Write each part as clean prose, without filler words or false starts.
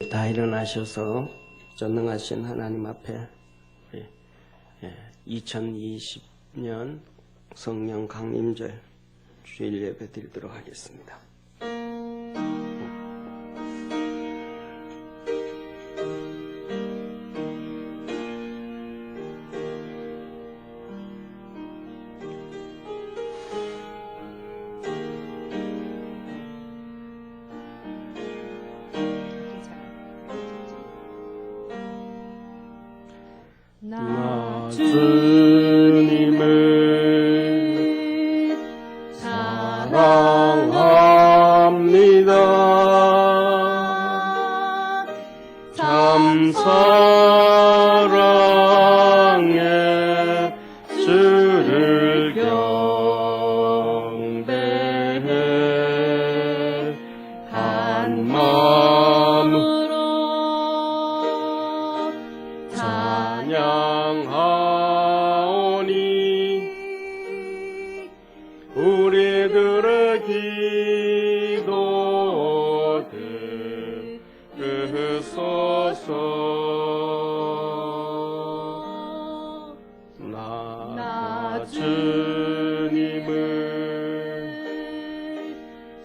다 일어나셔서 전능하신 하나님 앞에 2020년 성령 강림절 주일 예배 드리도록 하겠습니다. 나 주님을 사랑합니다. 참 사랑해 주를 경배해 한 마음으로 찬양하오니 우리들의 기도 들으소서. 나 주님을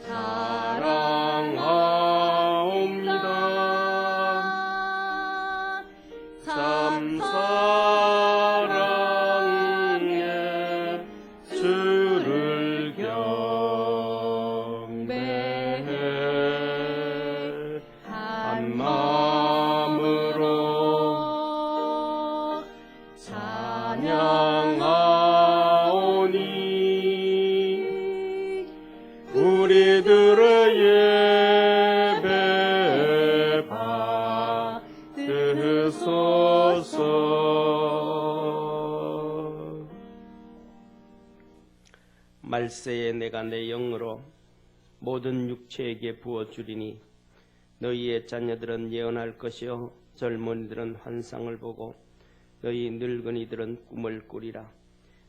사랑하옵니다. 참 사랑해 주를 경배해 한 마음으로 찬양하오니 우리들의 예배 받으소서. 말세에 내가 내 영으로 모든 육체에게 부어주리니 너희의 자녀들은 예언할 것이요 젊은이들은 환상을 보고 너희 늙은이들은 꿈을 꾸리라.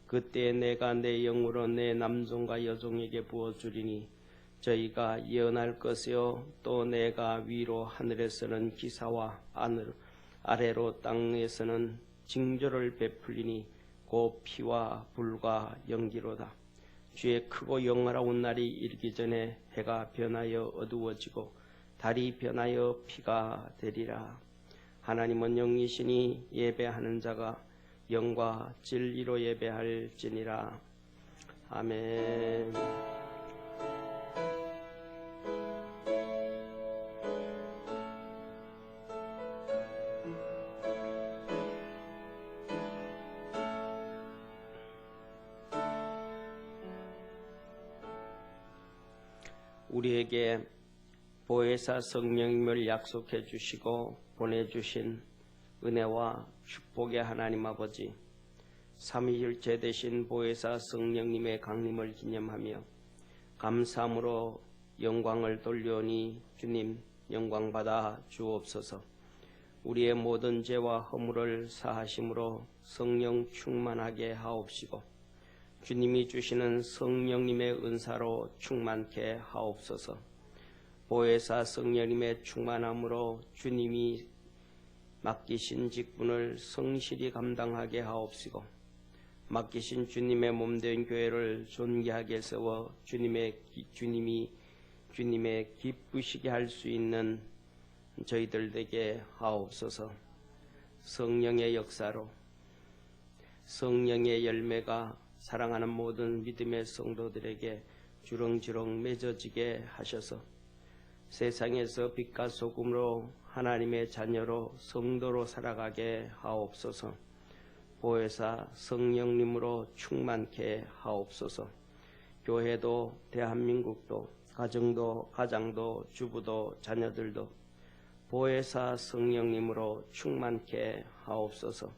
그때 내가 내 영으로 내 남종과 여종에게 부어주리니 저희가 예언할 것이요 또 내가 위로 하늘에서는 기사와 아래로 땅에서는 징조를 베풀리니 곧 피와 불과 연기로다. 주의 크고 영원하온 날이 이르기 전에 해가 변하여 어두워지고 달이 변하여 피가 되리라. 하나님은 영이시니 예배하는 자가 영과 진리로 예배할지니라. 아멘. 우리에게 보혜사 성령님을 약속해 주시고 보내주신 은혜와 축복의 하나님 아버지, 삼위일체 되신 보혜사 성령님의 강림을 기념하며 감사함으로 영광을 돌려오니 주님 영광받아 주옵소서. 우리의 모든 죄와 허물을 사하심으로 성령 충만하게 하옵시고 주님이 주시는 성령님의 은사로 충만케 하옵소서. 보혜사 성령님의 충만함으로 주님이 맡기신 직분을 성실히 감당하게 하옵시고 맡기신 주님의 몸된 교회를 존귀하게 세워 주님이 기쁘시게 할 수 있는 저희들 되게 하옵소서. 성령의 역사로 성령의 열매가 사랑하는 모든 믿음의 성도들에게 주렁주렁 맺어지게 하셔서 세상에서 빛과 소금으로 하나님의 자녀로 성도로 살아가게 하옵소서. 보혜사 성령님으로 충만케 하옵소서. 교회도 대한민국도 가정도 주부도 자녀들도 보혜사 성령님으로 충만케 하옵소서.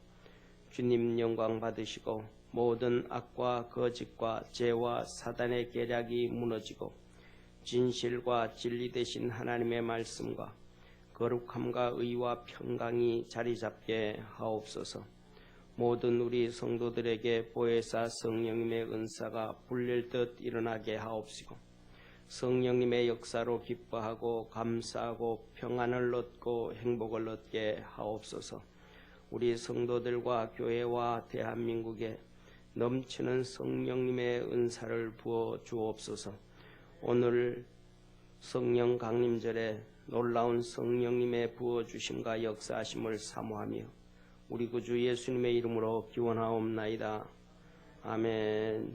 주님 영광 받으시고 모든 악과 거짓과 죄와 사단의 계략이 무너지고 진실과 진리 되신 하나님의 말씀과 거룩함과 의와 평강이 자리잡게 하옵소서. 모든 우리 성도들에게 보혜사 성령님의 은사가 불릴 듯 일어나게 하옵시고 성령님의 역사로 기뻐하고 감사하고 평안을 얻고 행복을 얻게 하옵소서. 우리 성도들과 교회와 대한민국에 넘치는 성령님의 은사를 부어 주옵소서. 오늘 성령 강림절에 놀라운 성령님의 부어주심과 역사하심을 사모하며 우리 구주 예수님의 이름으로 기원하옵나이다. 아멘.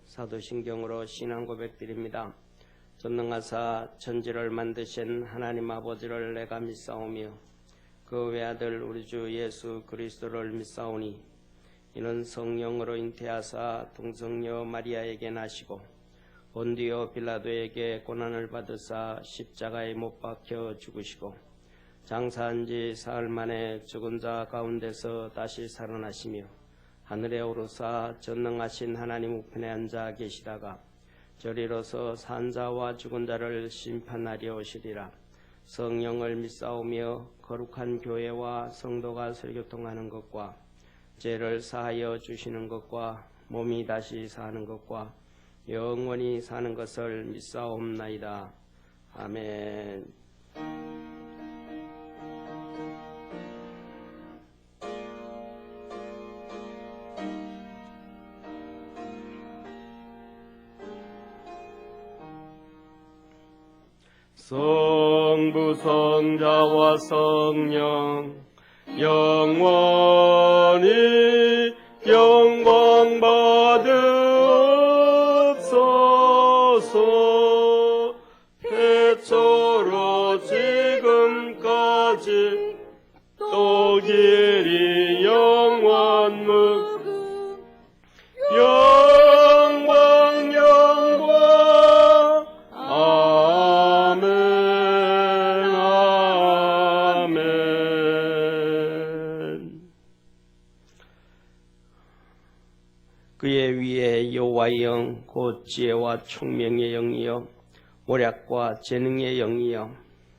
사도신경으로 신앙 고백드립니다. 전능하사 천지를 만드신 하나님 아버지를 내가 믿사오며 그 외아들 우리 주 예수 그리스도를 믿사오니 이는 성령으로 잉태하사 동성녀 마리아에게 나시고 본디오 빌라도에게 고난을 받으사 십자가에 못 박혀 죽으시고 장사한 지 사흘 만에 죽은 자 가운데서 다시 살아나시며 하늘에 오르사 전능하신 하나님 우편에 앉아 계시다가 저리로서 산 자와 죽은 자를 심판하려 오시리라. 성령을 믿사오며 거룩한 교회와 성도가 설교통하는 것과 죄를 사하여 주시는 것과 몸이 다시 사는 것과 영원히 사는 것을 믿사옵나이다. 아멘. 성부 성자와 성령 영원히 영광 받으옵소서. 태초로 지금까지 또 길이 영원무 영광 영광 아멘 아멘. 그의 위에 여호와의 영 곧 지혜와 총명의 영이여 모략과 재능의 영이여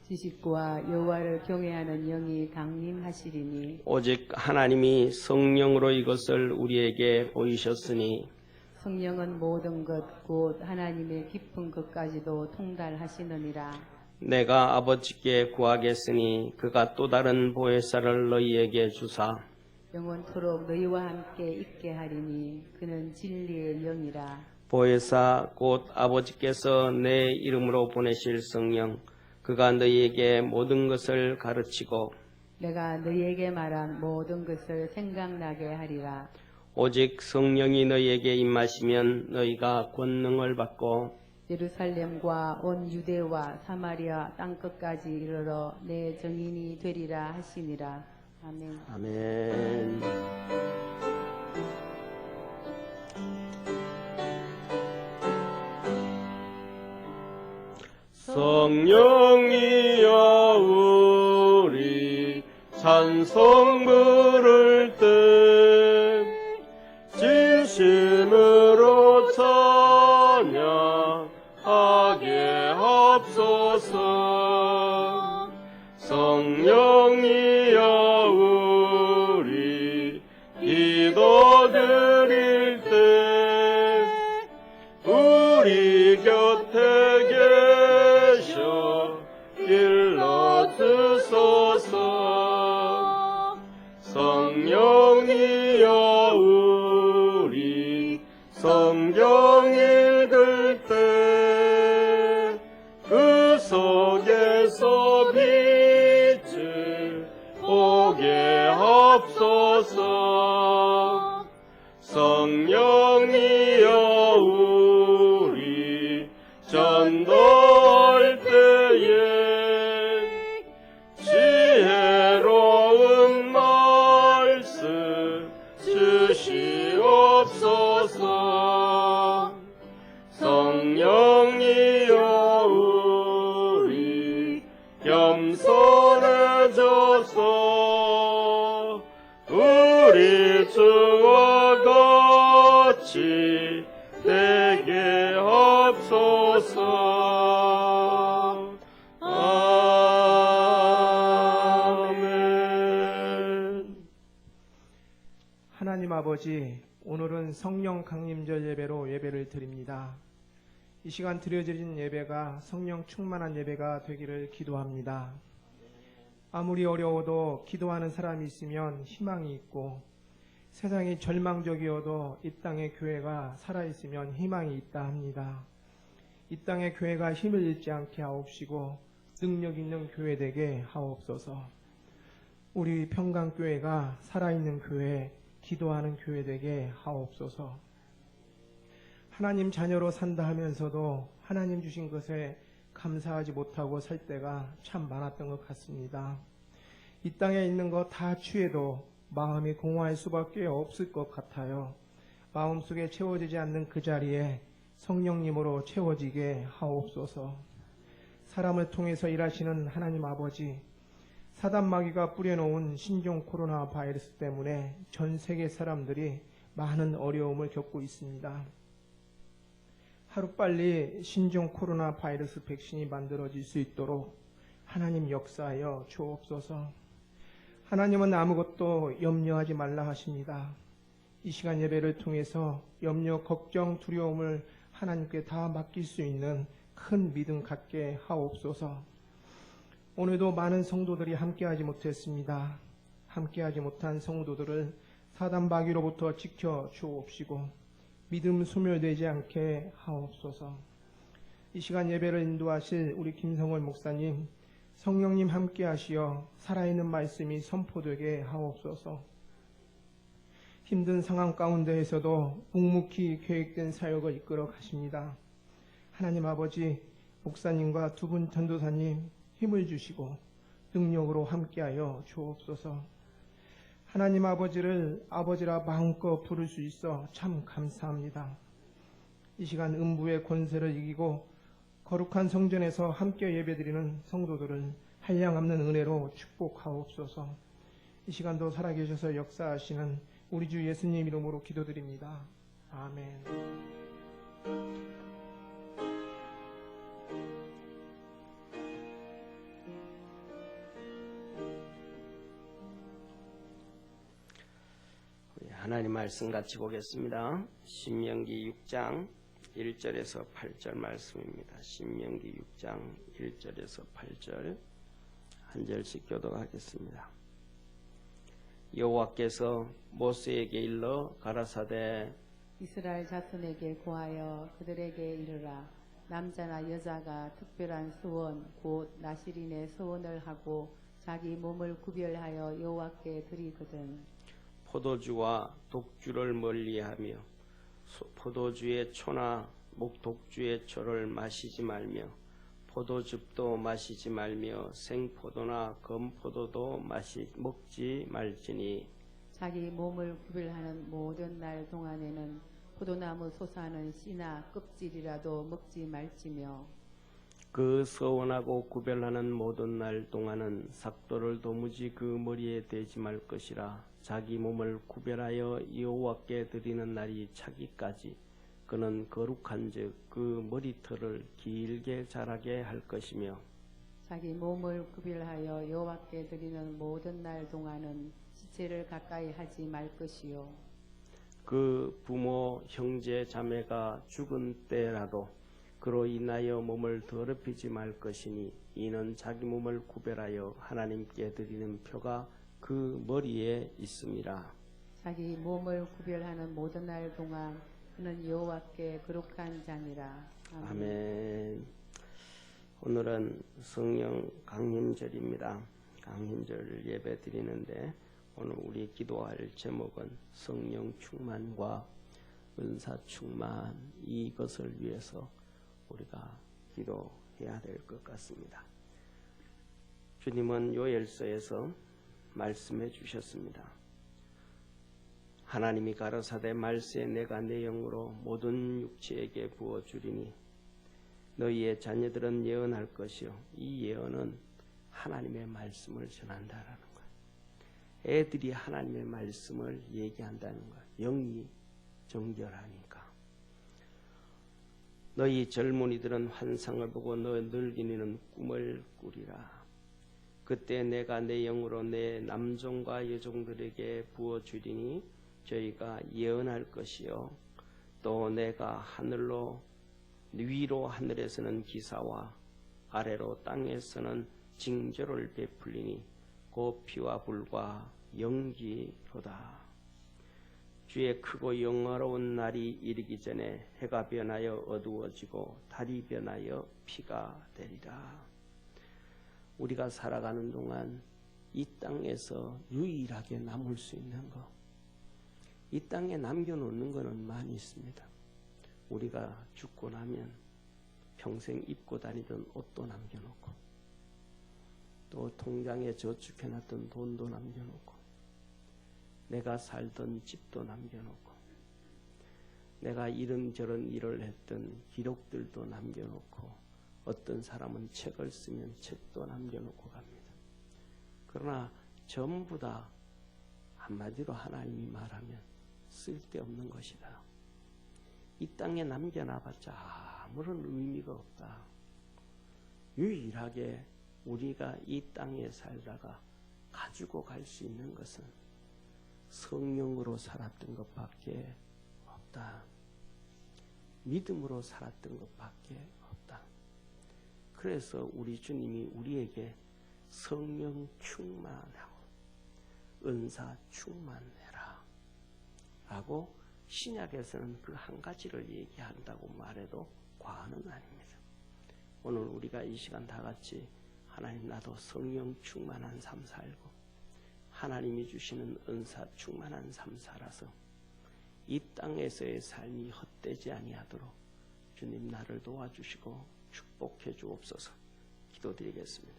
지식과 여호와를 경외하는 영이 강림하시리니 오직 하나님이 성령으로 이것을 우리에게 보이셨으니 성령은 모든 것 곧 하나님의 깊은 것까지도 통달하시느니라. 내가 아버지께 구하겠으니 그가 또 다른 보혜사를 너희에게 주사 영원토록 너희와 함께 있게 하리니 그는 진리의 영이라. 보혜사 곧 아버지께서 내 이름으로 보내실 성령 그가 너희에게 모든 것을 가르치고 내가 너희에게 말한 모든 것을 생각나게 하리라. 오직 성령이 너희에게 임하시면 너희가 권능을 받고 예루살렘과 온 유대와 사마리아 땅끝까지 이르러 내 증인이 되리라 하시니라. 아멘. 아멘. 성령이여 우리 찬송 부를 때 진심으로 찬양하게 하옵소서. 성령이여 우리 기도드릴 때 우리 곁에 계셔 일러주소서. 성령이여 우리 성경 읽을 때 그 속에서 빛을 보게 하옵소서. 성령이여 우리 전도할 때에 지혜로운 말씀 주시옵소서. 성령이여 우리 겸손해져서 우리 주와 같이 되게 하옵소서. 아멘. 하나님 아버지, 오늘은 성령 강림절 예배로 예배를 드립니다. 이 시간 드려진 예배가 성령 충만한 예배가 되기를 기도합니다. 아무리 어려워도 기도하는 사람이 있으면 희망이 있고, 세상이 절망적이어도 이 땅의 교회가 살아있으면 희망이 있다 합니다. 이 땅의 교회가 힘을 잃지 않게 하옵시고 능력 있는 교회 되게 하옵소서. 우리 평강교회가 살아있는 교회, 기도하는 교회 되게 하옵소서. 하나님 자녀로 산다 하면서도 하나님 주신 것에 감사하지 못하고 살 때가 참 많았던 것 같습니다. 이 땅에 있는 것 다 취해도 마음이 공허할 수밖에 없을 것 같아요. 마음속에 채워지지 않는 그 자리에 성령님으로 채워지게 하옵소서. 사람을 통해서 일하시는 하나님 아버지, 사단 마귀가 뿌려놓은 신종 코로나 바이러스 때문에 전 세계 사람들이 많은 어려움을 겪고 있습니다. 하루빨리 신종 코로나 바이러스 백신이 만들어질 수 있도록 하나님 역사하여 주옵소서. 하나님은 아무것도 염려하지 말라 하십니다. 이 시간 예배를 통해서 염려, 걱정, 두려움을 하나님께 다 맡길 수 있는 큰 믿음 갖게 하옵소서. 오늘도 많은 성도들이 함께하지 못했습니다. 함께하지 못한 성도들을 사단 마귀로부터 지켜 주옵시고 믿음 소멸되지 않게 하옵소서. 이 시간 예배를 인도하실 우리 김성월 목사님, 성령님 함께하시어 살아있는 말씀이 선포되게 하옵소서. 힘든 상황 가운데에서도 묵묵히 계획된 사역을 이끌어 가십니다. 하나님 아버지, 목사님과 두 분 전도사님 힘을 주시고 능력으로 함께하여 주옵소서. 하나님 아버지를 아버지라 마음껏 부를 수 있어 참 감사합니다. 이 시간 음부의 권세를 이기고 거룩한 성전에서 함께 예배드리는 성도들을 한량없는 은혜로 축복하옵소서. 이 시간도 살아계셔서 역사하시는 우리 주 예수님 이름으로 기도드립니다. 아멘. 하나님 말씀 같이 보겠습니다. 신명기 6장 1절에서 8절 말씀입니다. 신명기 6장 1절에서 8절 한 절씩 교독하겠습니다. 여호와께서 모세에게 일러 가라사대 이스라엘 자손에게 고하여 그들에게 이르라. 남자나 여자가 특별한 소원 곧 나실인의 소원을 하고 자기 몸을 구별하여 여호와께 드리거든. 포도주와 독주를 멀리하며 포도주의 초나 목독주의 초를 마시지 말며 포도즙도 마시지 말며 생포도나 검포도도 먹지 말지니 자기 몸을 구별하는 모든 날 동안에는 포도나무 솟아는 씨나 껍질이라도 먹지 말지며 그 서원하고 구별하는 모든 날 동안은 삭도를 도무지 그 머리에 대지 말 것이라. 자기 몸을 구별하여 여호와께 드리는 날이 차기까지 그는 거룩한즉 그 머리털을 길게 자라게 할 것이며 자기 몸을 구별하여 여호와께 드리는 모든 날 동안은 시체를 가까이 하지 말 것이요 그 부모 형제 자매가 죽은 때라도 그로 인하여 몸을 더럽히지 말 것이니 이는 자기 몸을 구별하여 하나님께 드리는 표가 그 머리에 있음이라. 자기 몸을 구별하는 모든 날 동안 그는 여호와께 거룩한 자니라. 아멘. 오늘은 성령 강림절입니다. 강림절 예배 드리는데 오늘 우리 기도할 제목은 성령 충만과 은사 충만, 이것을 위해서 우리가 기도해야 될 것 같습니다. 주님은 요엘서에서 말씀해 주셨습니다. 하나님이 가라사대 말세 내가 내 영으로 모든 육체에게 부어주리니 너희의 자녀들은 예언할 것이요. 이 예언은 하나님의 말씀을 전한다라는 거예요. 애들이 하나님의 말씀을 얘기한다는 거예요. 영이 정결하니까. 너희 젊은이들은 환상을 보고 너 늙은이는 꿈을 꾸리라. 그때 내가 내 영으로 내 남종과 여종들에게 부어주리니 저희가 예언할 것이요 또 내가 위로 하늘에서는 기사와 아래로 땅에서는 징조를 베풀리니 곧 피와 불과 연기로다. 주의 크고 영화로운 날이 이르기 전에 해가 변하여 어두워지고 달이 변하여 피가 되리라. 우리가 살아가는 동안 이 땅에서 유일하게 남을 수 있는 것, 이 땅에 남겨놓는 것은 많이 있습니다. 우리가 죽고 나면 평생 입고 다니던 옷도 남겨놓고 또 통장에 저축해놨던 돈도 남겨놓고 내가 살던 집도 남겨놓고 내가 이런저런 일을 했던 기록들도 남겨놓고 어떤 사람은 책을 쓰면 책도 남겨놓고 갑니다. 그러나 전부 다 한마디로 하나님이 말하면 쓸데없는 것이다. 이 땅에 남겨놔봤자 아무런 의미가 없다. 유일하게 우리가 이 땅에 살다가 가지고 갈 수 있는 것은 성령으로 살았던 것밖에 없다. 믿음으로 살았던 것밖에 없다. 그래서 우리 주님이 우리에게 성령 충만하고 은사 충만해라 라고 신약에서는 그 한 가지를 얘기한다고 말해도 과언은 아닙니다. 오늘 우리가 이 시간 다 같이 하나님 나도 성령 충만한 삶 살고 하나님이 주시는 은사 충만한 삶 살아서 이 땅에서의 삶이 헛되지 아니하도록 주님 나를 도와주시고 축복해 주옵소서. 기도드리겠습니다.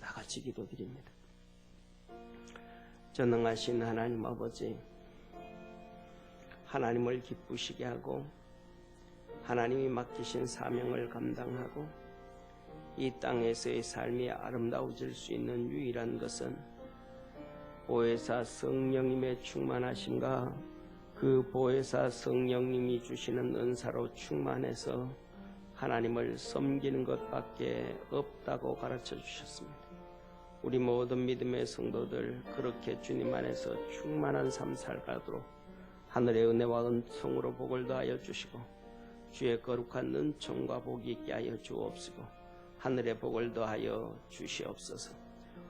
다 같이 기도드립니다. 전능하신 하나님 아버지, 하나님을 기쁘시게 하고 하나님이 맡기신 사명을 감당하고 이 땅에서의 삶이 아름다워질 수 있는 유일한 것은 보혜사 성령님의 충만하심과 그 보혜사 성령님이 주시는 은사로 충만해서 하나님을 섬기는 것밖에 없다고 가르쳐 주셨습니다. 우리 모든 믿음의 성도들 그렇게 주님 안에서 충만한 삶 살가도록 하늘의 은혜와 은총으로 복을 더하여 주시고 주의 거룩한 은총과 복이 있게 하여 주옵시고 하늘의 복을 더하여 주시옵소서.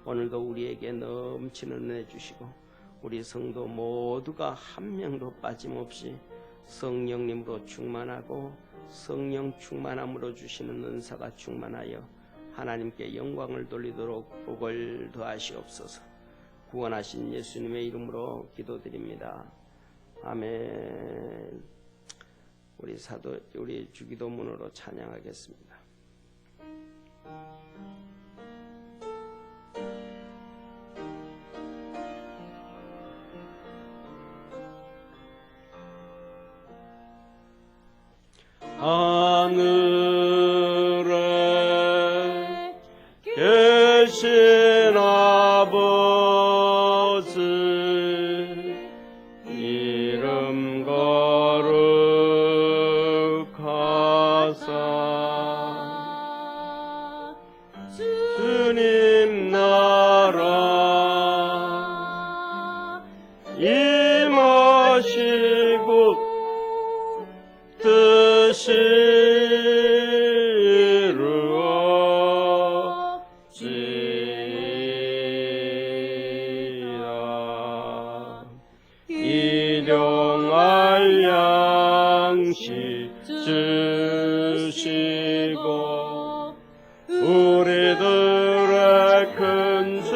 오늘도 우리에게 넘치는 은혜 주시고 우리 성도 모두가 한 명도 빠짐없이 성령님으로 충만하고 성령 충만함으로 주시는 은사가 충만하여 하나님께 영광을 돌리도록 복을 더하시옵소서. 구원하신 예수님의 이름으로 기도드립니다. 아멘. 우리 주기도문으로 찬양하겠습니다. 하늘에 계신 아버지 이름 거룩하사 주님 나라 임하시고 뜻이 이루어지라. 일용할 양식 주시고 우리들의 큰 죄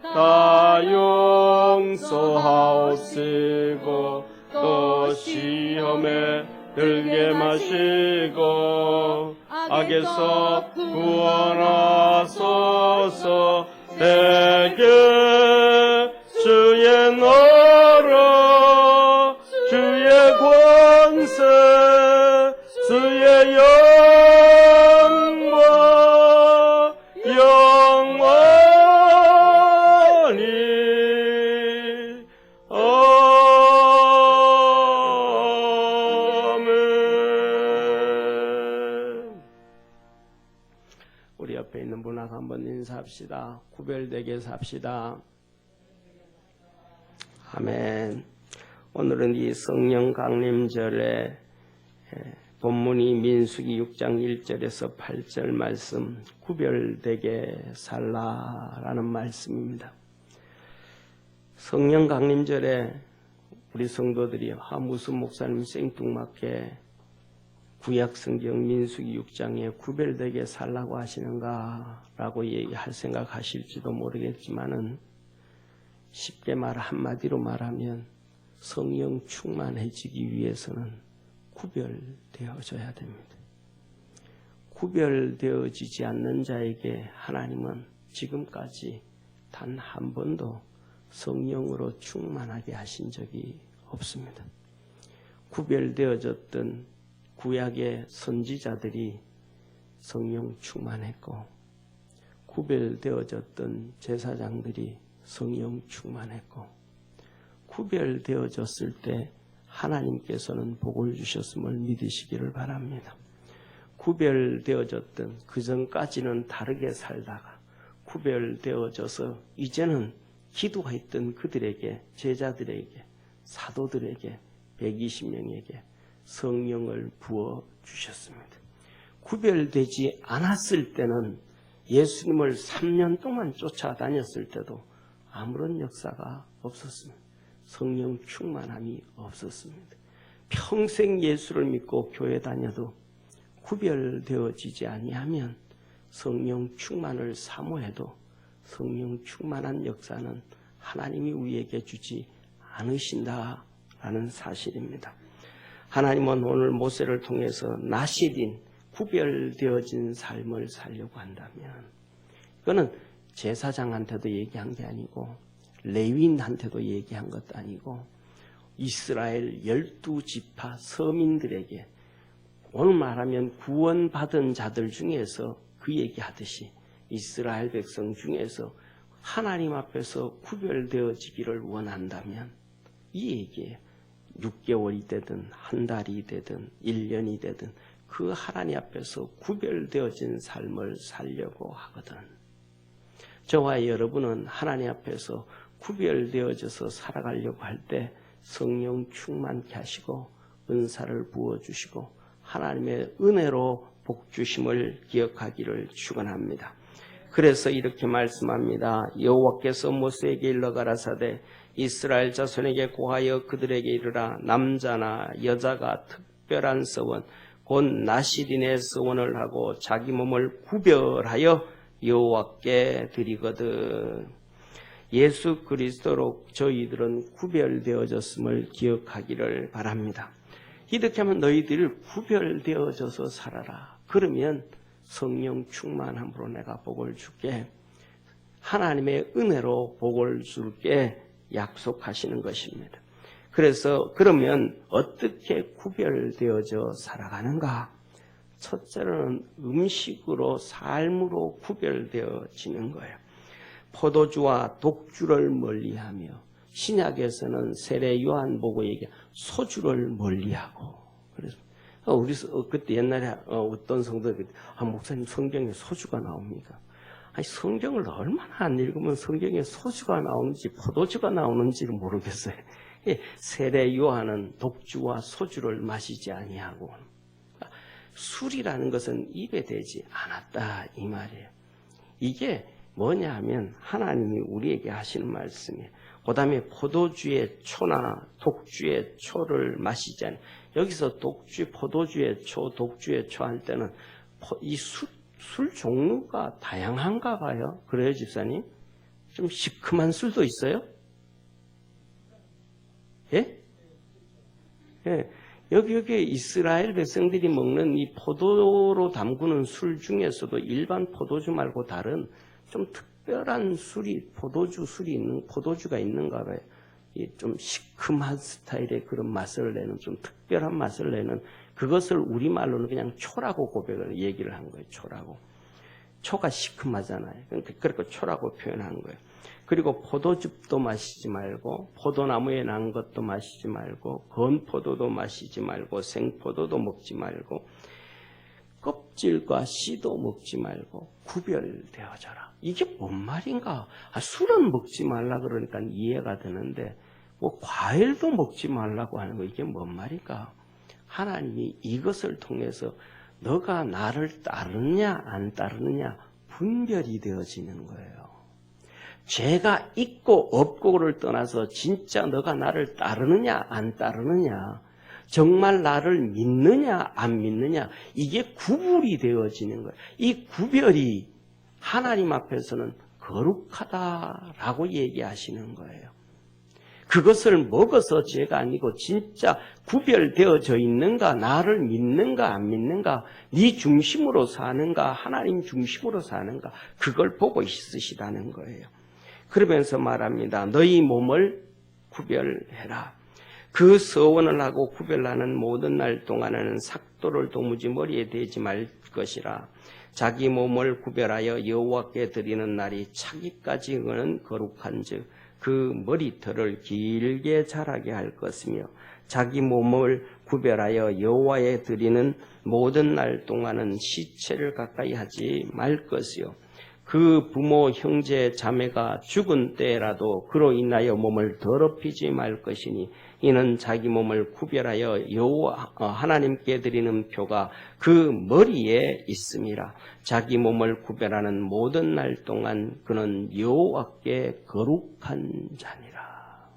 다 용서하옵시고 또 시험에 들게 마시고 악에서 구원하소서. 대개 주의 나라 주의 권세 주의 영광 영원히 우리 옆에 있는 분하고 한번 인사합시다. 구별되게 삽시다. 아멘. 오늘은 이 성령 강림절에 본문이 민수기 6장 1절에서 8절 말씀 구별되게 살라라는 말씀입니다. 성령 강림절에 우리 성도들이 무슨 목사님 생뚱맞게 구약성경 민수기 6장에 구별되게 살라고 하시는가 라고 얘기할 생각하실지도 모르겠지만은 쉽게 한마디로 말하면 성령 충만해지기 위해서는 구별되어져야 됩니다. 구별되어지지 않는 자에게 하나님은 지금까지 단 한 번도 성령으로 충만하게 하신 적이 없습니다. 구별되어졌던 구약의 선지자들이 성령 충만했고 구별되어졌던 제사장들이 성령 충만했고 구별되어졌을 때 하나님께서는 복을 주셨음을 믿으시기를 바랍니다. 구별되어졌던 그전까지는 다르게 살다가 구별되어져서 이제는 기도했던 그들에게 제자들에게 사도들에게 120명에게 성령을 부어주셨습니다. 구별되지 않았을 때는 예수님을 3년 동안 쫓아다녔을 때도 아무런 역사가 없었습니다. 성령 충만함이 없었습니다. 평생 예수를 믿고 교회 다녀도 구별되어지지 아니하면 성령 충만을 사모해도 성령 충만한 역사는 하나님이 우리에게 주지 않으신다라는 사실입니다. 하나님은 오늘 모세를 통해서 나시린 구별되어진 삶을 살려고 한다면 그거는 제사장한테도 얘기한 게 아니고 레위인한테도 얘기한 것도 아니고 이스라엘 12지파 서민들에게 오늘 말하면 구원받은 자들 중에서 그 얘기하듯이 이스라엘 백성 중에서 하나님 앞에서 구별되어지기를 원한다면 이 얘기에 6개월이 되든 한 달이 되든 1년이 되든 그 하나님 앞에서 구별되어진 삶을 살려고 하거든. 저와 여러분은 하나님 앞에서 구별되어져서 살아가려고 할 때 성령 충만케 하시고 은사를 부어주시고 하나님의 은혜로 복주심을 기억하기를 축원합니다. 그래서 이렇게 말씀합니다. 여호와께서 모세에게 일러 가라사대 이스라엘 자손에게 고하여 그들에게 이르라. 남자나 여자가 특별한 서원 곧 나시린의 서원을 하고 자기 몸을 구별하여 여호와께 드리거든. 예수 그리스도로 저희들은 구별되어졌음을 기억하기를 바랍니다. 이렇게 하면 너희들 구별되어져서 살아라. 그러면 성령 충만함으로 내가 복을 줄게. 하나님의 은혜로 복을 줄게 약속하시는 것입니다. 그래서 그러면 어떻게 구별되어져 살아가는가? 첫째로는 음식으로 삶으로 구별되어지는 거예요. 포도주와 독주를 멀리하며 신약에서는 세례 요한복음 얘기 소주를 멀리하고 그래서 우리 그때 옛날에 어떤 성도들이 목사님 성경에 소주가 나옵니까? 아니 성경을 얼마나 안 읽으면 성경에 소주가 나오는지 포도주가 나오는지를 모르겠어요. 세례 요한은 독주와 소주를 마시지 아니하고 술이라는 것은 입에 대지 않았다 이 말이에요. 이게 뭐냐 하면 하나님이 우리에게 하시는 말씀이에요. 그 다음에 포도주의 초나 독주의 초를 마시지 않아요. 여기서 독주, 포도주의 초, 독주의 초 할 때는 이 술 종류가 다양한가 봐요. 그래요, 집사님? 좀 시큼한 술도 있어요? 예? 예. 여기 이스라엘 백성들이 먹는 이 포도로 담그는 술 중에서도 일반 포도주 말고 다른 좀 특별한 술이 포도주가 있는가 봐요. 좀 시큼한 스타일의 그런 맛을 내는 좀 특별한 맛을 내는 그것을 우리말로는 그냥 초라고 고백을 얘기를 한 거예요. 초라고. 초가 시큼하잖아요. 그러니까 초라고 표현한 거예요. 그리고 포도즙도 마시지 말고 포도나무에 난 것도 마시지 말고 건포도도 마시지 말고 생포도도 먹지 말고 껍질과 씨도 먹지 말고 구별되어져라. 이게 뭔 말인가? 술은 먹지 말라 그러니까 이해가 되는데 뭐 과일도 먹지 말라고 하는 거 이게 뭔 말인가? 하나님이 이것을 통해서 너가 나를 따르느냐 안 따르느냐 분별이 되어지는 거예요. 죄가 있고 없고를 떠나서 진짜 너가 나를 따르느냐 안 따르느냐, 정말 나를 믿느냐 안 믿느냐, 이게 구분이 되어지는 거예요. 이 구별이 하나님 앞에서는 거룩하다라고 얘기하시는 거예요. 그것을 먹어서 죄가 아니고 진짜 구별되어져 있는가, 나를 믿는가 안 믿는가, 네 중심으로 사는가 하나님 중심으로 사는가, 그걸 보고 있으시다는 거예요. 그러면서 말합니다. 너희 몸을 구별해라. 그 서원을 하고 구별하는 모든 날 동안에는 삭도를 도무지 머리에 대지 말 것이라. 자기 몸을 구별하여 여호와께 드리는 날이 차기까지 응하는 거룩한즉 그 머리털을 길게 자라게 할 것이며, 자기 몸을 구별하여 여호와에 드리는 모든 날 동안은 시체를 가까이 하지 말 것이요, 그 부모 형제 자매가 죽은 때라도 그로 인하여 몸을 더럽히지 말 것이니, 이는 자기 몸을 구별하여 여호와 하나님께 드리는 표가 그 머리에 있음이라. 자기 몸을 구별하는 모든 날 동안 그는 여호와께 거룩한 자니라.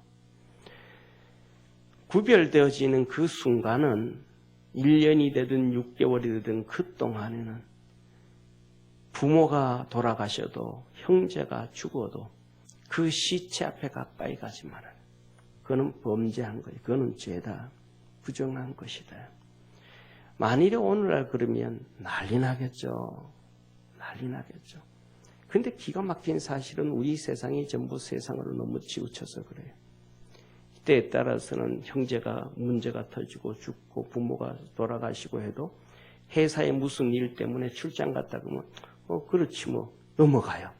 구별되어지는 그 순간은 1년이 되든 6개월이 되든 그 동안에는 부모가 돌아가셔도 형제가 죽어도 그 시체 앞에 가까이 가지 말아라. 그거는 범죄한 거예요. 그거는 죄다. 부정한 것이다. 만일에 오늘날 그러면 난리 나겠죠. 난리 나겠죠. 근데 기가 막힌 사실은 우리 세상이 전부 세상으로 너무 치우쳐서 그래요. 때에 따라서는 형제가 문제가 터지고 죽고 부모가 돌아가시고 해도 회사에 무슨 일 때문에 출장 갔다 그러면 그렇지 뭐 넘어가요.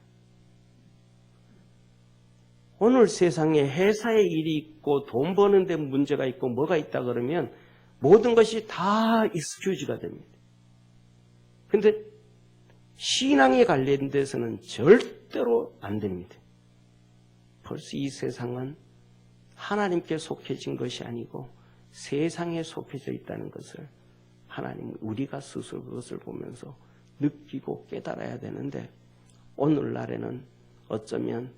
오늘 세상에 회사에 일이 있고 돈 버는 데 문제가 있고 뭐가 있다 그러면 모든 것이 다 익스큐즈가 됩니다. 그런데 신앙에 관련돼서는 절대로 안 됩니다. 벌써 이 세상은 하나님께 속해진 것이 아니고 세상에 속해져 있다는 것을 하나님, 우리가 스스로 그것을 보면서 느끼고 깨달아야 되는데, 오늘날에는 어쩌면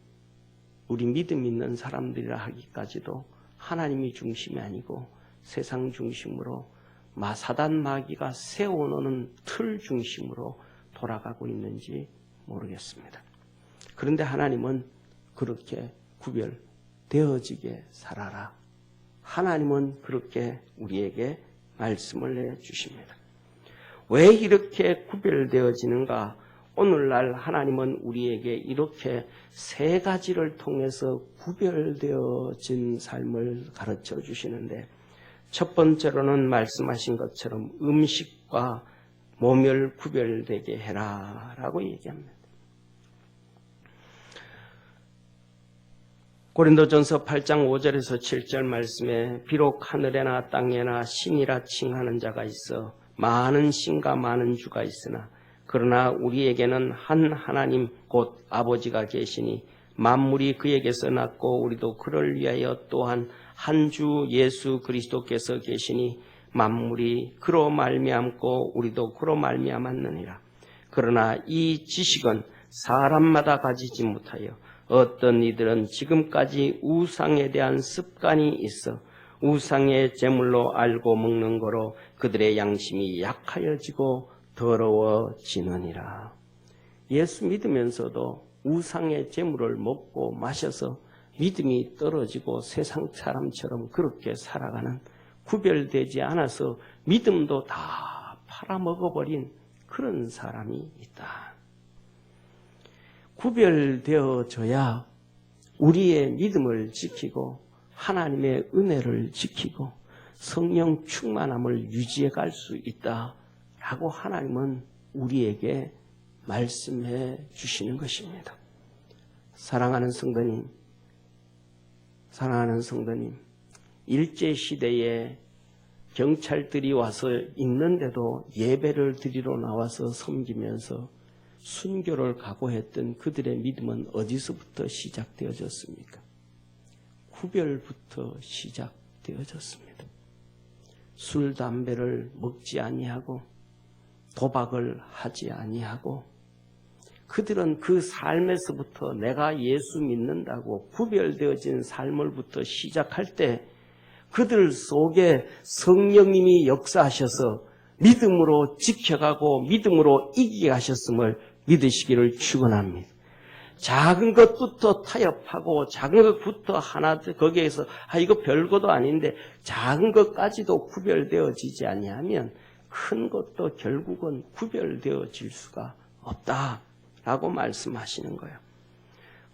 우리 믿음 있는 사람들이라 하기까지도 하나님이 중심이 아니고 세상 중심으로 사단 마귀가 세워놓는 틀 중심으로 돌아가고 있는지 모르겠습니다. 그런데 하나님은 그렇게 구별되어지게 살아라. 하나님은 그렇게 우리에게 말씀을 해주십니다. 왜 이렇게 구별되어지는가? 오늘날 하나님은 우리에게 이렇게 세 가지를 통해서 구별되어진 삶을 가르쳐 주시는데, 첫 번째로는 말씀하신 것처럼 음식과 몸을 구별되게 해라 라고 얘기합니다. 고린도전서 8장 5절에서 7절 말씀에 비록 하늘에나 땅에나 신이라 칭하는 자가 있어 많은 신과 많은 주가 있으나 그러나 우리에게는 한 하나님 곧 아버지가 계시니 만물이 그에게서 났고 우리도 그를 위하여 또한 한 주 예수 그리스도께서 계시니 만물이 그로 말미암고 우리도 그로 말미암았느니라. 그러나 이 지식은 사람마다 가지지 못하여 어떤 이들은 지금까지 우상에 대한 습관이 있어 우상의 제물로 알고 먹는 거로 그들의 양심이 약하여지고 더러워지느니라. 예수 믿으면서도 우상의 제물을 먹고 마셔서 믿음이 떨어지고 세상 사람처럼 그렇게 살아가는, 구별되지 않아서 믿음도 다 팔아먹어버린 그런 사람이 있다. 구별되어져야 우리의 믿음을 지키고 하나님의 은혜를 지키고 성령 충만함을 유지해 갈 수 있다라고 하나님은 우리에게 말씀해 주시는 것입니다. 사랑하는 성도님, 일제시대에 경찰들이 와서 있는데도 예배를 드리러 나와서 섬기면서 순교를 각오했던 그들의 믿음은 어디서부터 시작되어졌습니까? 구별부터 시작되어졌습니다. 술, 담배를 먹지 아니하고 도박을 하지 아니하고 그들은 그 삶에서부터 내가 예수 믿는다고 구별되어진 삶을부터 시작할 때 그들 속에 성령님이 역사하셔서 믿음으로 지켜가고 믿음으로 이기게 하셨음을 믿으시기를 축원합니다. 작은 것부터 타협하고 작은 것부터 하나 거기에서 이거 별것도 아닌데 작은 것까지도 구별되어지지 아니하면 큰 것도 결국은 구별되어질 수가 없다라고 말씀하시는 거예요.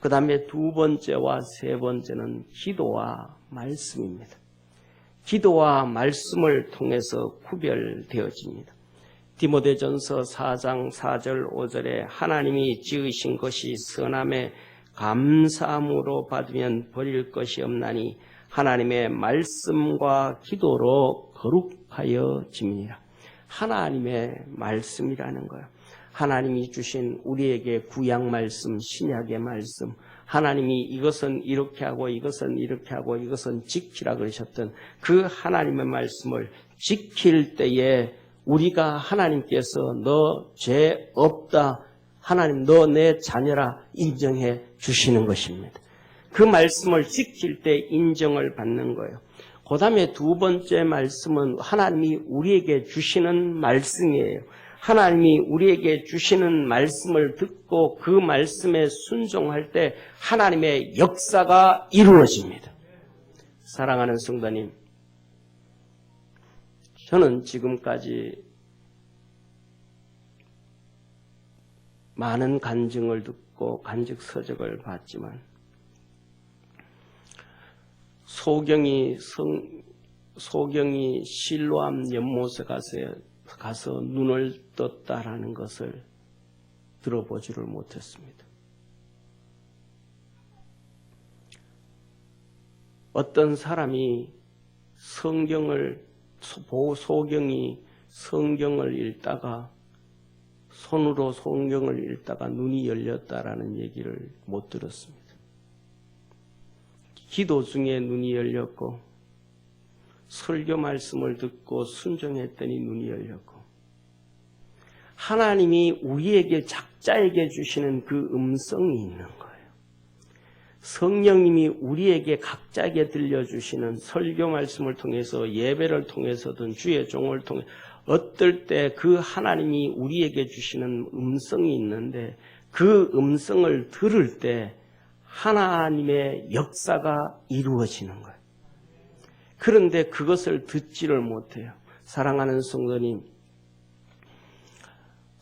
그 다음에 두 번째와 세 번째는 기도와 말씀입니다. 기도와 말씀을 통해서 구별되어집니다. 디모데전서 4장 4절 5절에 하나님이 지으신 것이 선함에 감사함으로 받으면 버릴 것이 없나니 하나님의 말씀과 기도로 거룩하여짐이니라. 하나님의 말씀이라는 거예요. 하나님이 주신 우리에게 구약 말씀, 신약의 말씀, 하나님이 이것은 이렇게 하고 이것은 이렇게 하고 이것은 지키라 그러셨던 그 하나님의 말씀을 지킬 때에 우리가 하나님께서 너 죄 없다, 하나님 너 내 자녀라 인정해 주시는 것입니다. 그 말씀을 지킬 때 인정을 받는 거예요. 그 다음에 두 번째 말씀은 하나님이 우리에게 주시는 말씀이에요. 하나님이 우리에게 주시는 말씀을 듣고 그 말씀에 순종할 때 하나님의 역사가 이루어집니다. 사랑하는 성도님, 저는 지금까지 많은 간증을 듣고 간증 서적을 봤지만 소경이 실로암 연못에 가서 눈을 떴다라는 것을 들어보지를 못했습니다. 어떤 사람이 소경이 성경을 읽다가 손으로 성경을 읽다가 눈이 열렸다라는 얘기를 못 들었습니다. 기도 중에 눈이 열렸고 설교 말씀을 듣고 순종했더니 눈이 열렸고 하나님이 우리에게 작자에게 주시는 그 음성이 있는 거예요. 성령님이 우리에게 각자에게 들려주시는 설교 말씀을 통해서 예배를 통해서든 주의 종을 통해 어떨 때 그 하나님이 우리에게 주시는 음성이 있는데 그 음성을 들을 때 하나님의 역사가 이루어지는 거예요. 그런데 그것을 듣지를 못해요. 사랑하는 성도님,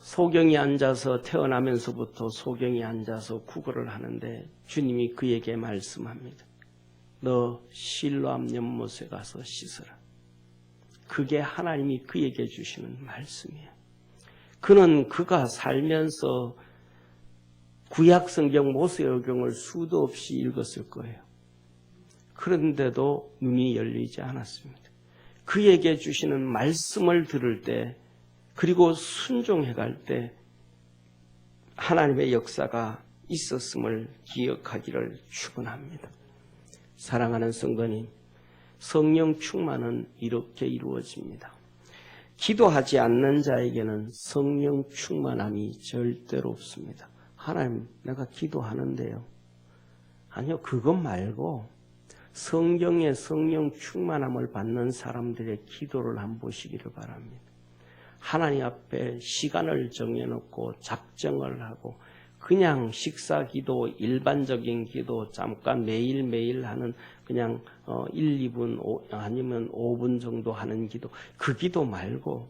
소경이 앉아서 태어나면서부터 소경이 앉아서 구걸을 하는데 주님이 그에게 말씀합니다. 너 실로암 연못에 가서 씻어라. 그게 하나님이 그에게 주시는 말씀이에요. 그는 그가 살면서 구약성경 모세오경을 수도 없이 읽었을 거예요. 그런데도 눈이 열리지 않았습니다. 그에게 주시는 말씀을 들을 때 그리고 순종해 갈 때 하나님의 역사가 있었음을 기억하기를 축원합니다. 사랑하는 성도님, 성령 충만은 이렇게 이루어집니다. 기도하지 않는 자에게는 성령 충만함이 절대로 없습니다. 하나님, 내가 기도하는데요. 아니요, 그것 말고 성경의 성령 충만함을 받는 사람들의 기도를 한번 보시기를 바랍니다. 하나님 앞에 시간을 정해놓고 작정을 하고 그냥 식사 기도, 일반적인 기도, 잠깐 매일매일 하는 그냥 1, 2분 아니면 5분 정도 하는 기도, 그 기도 말고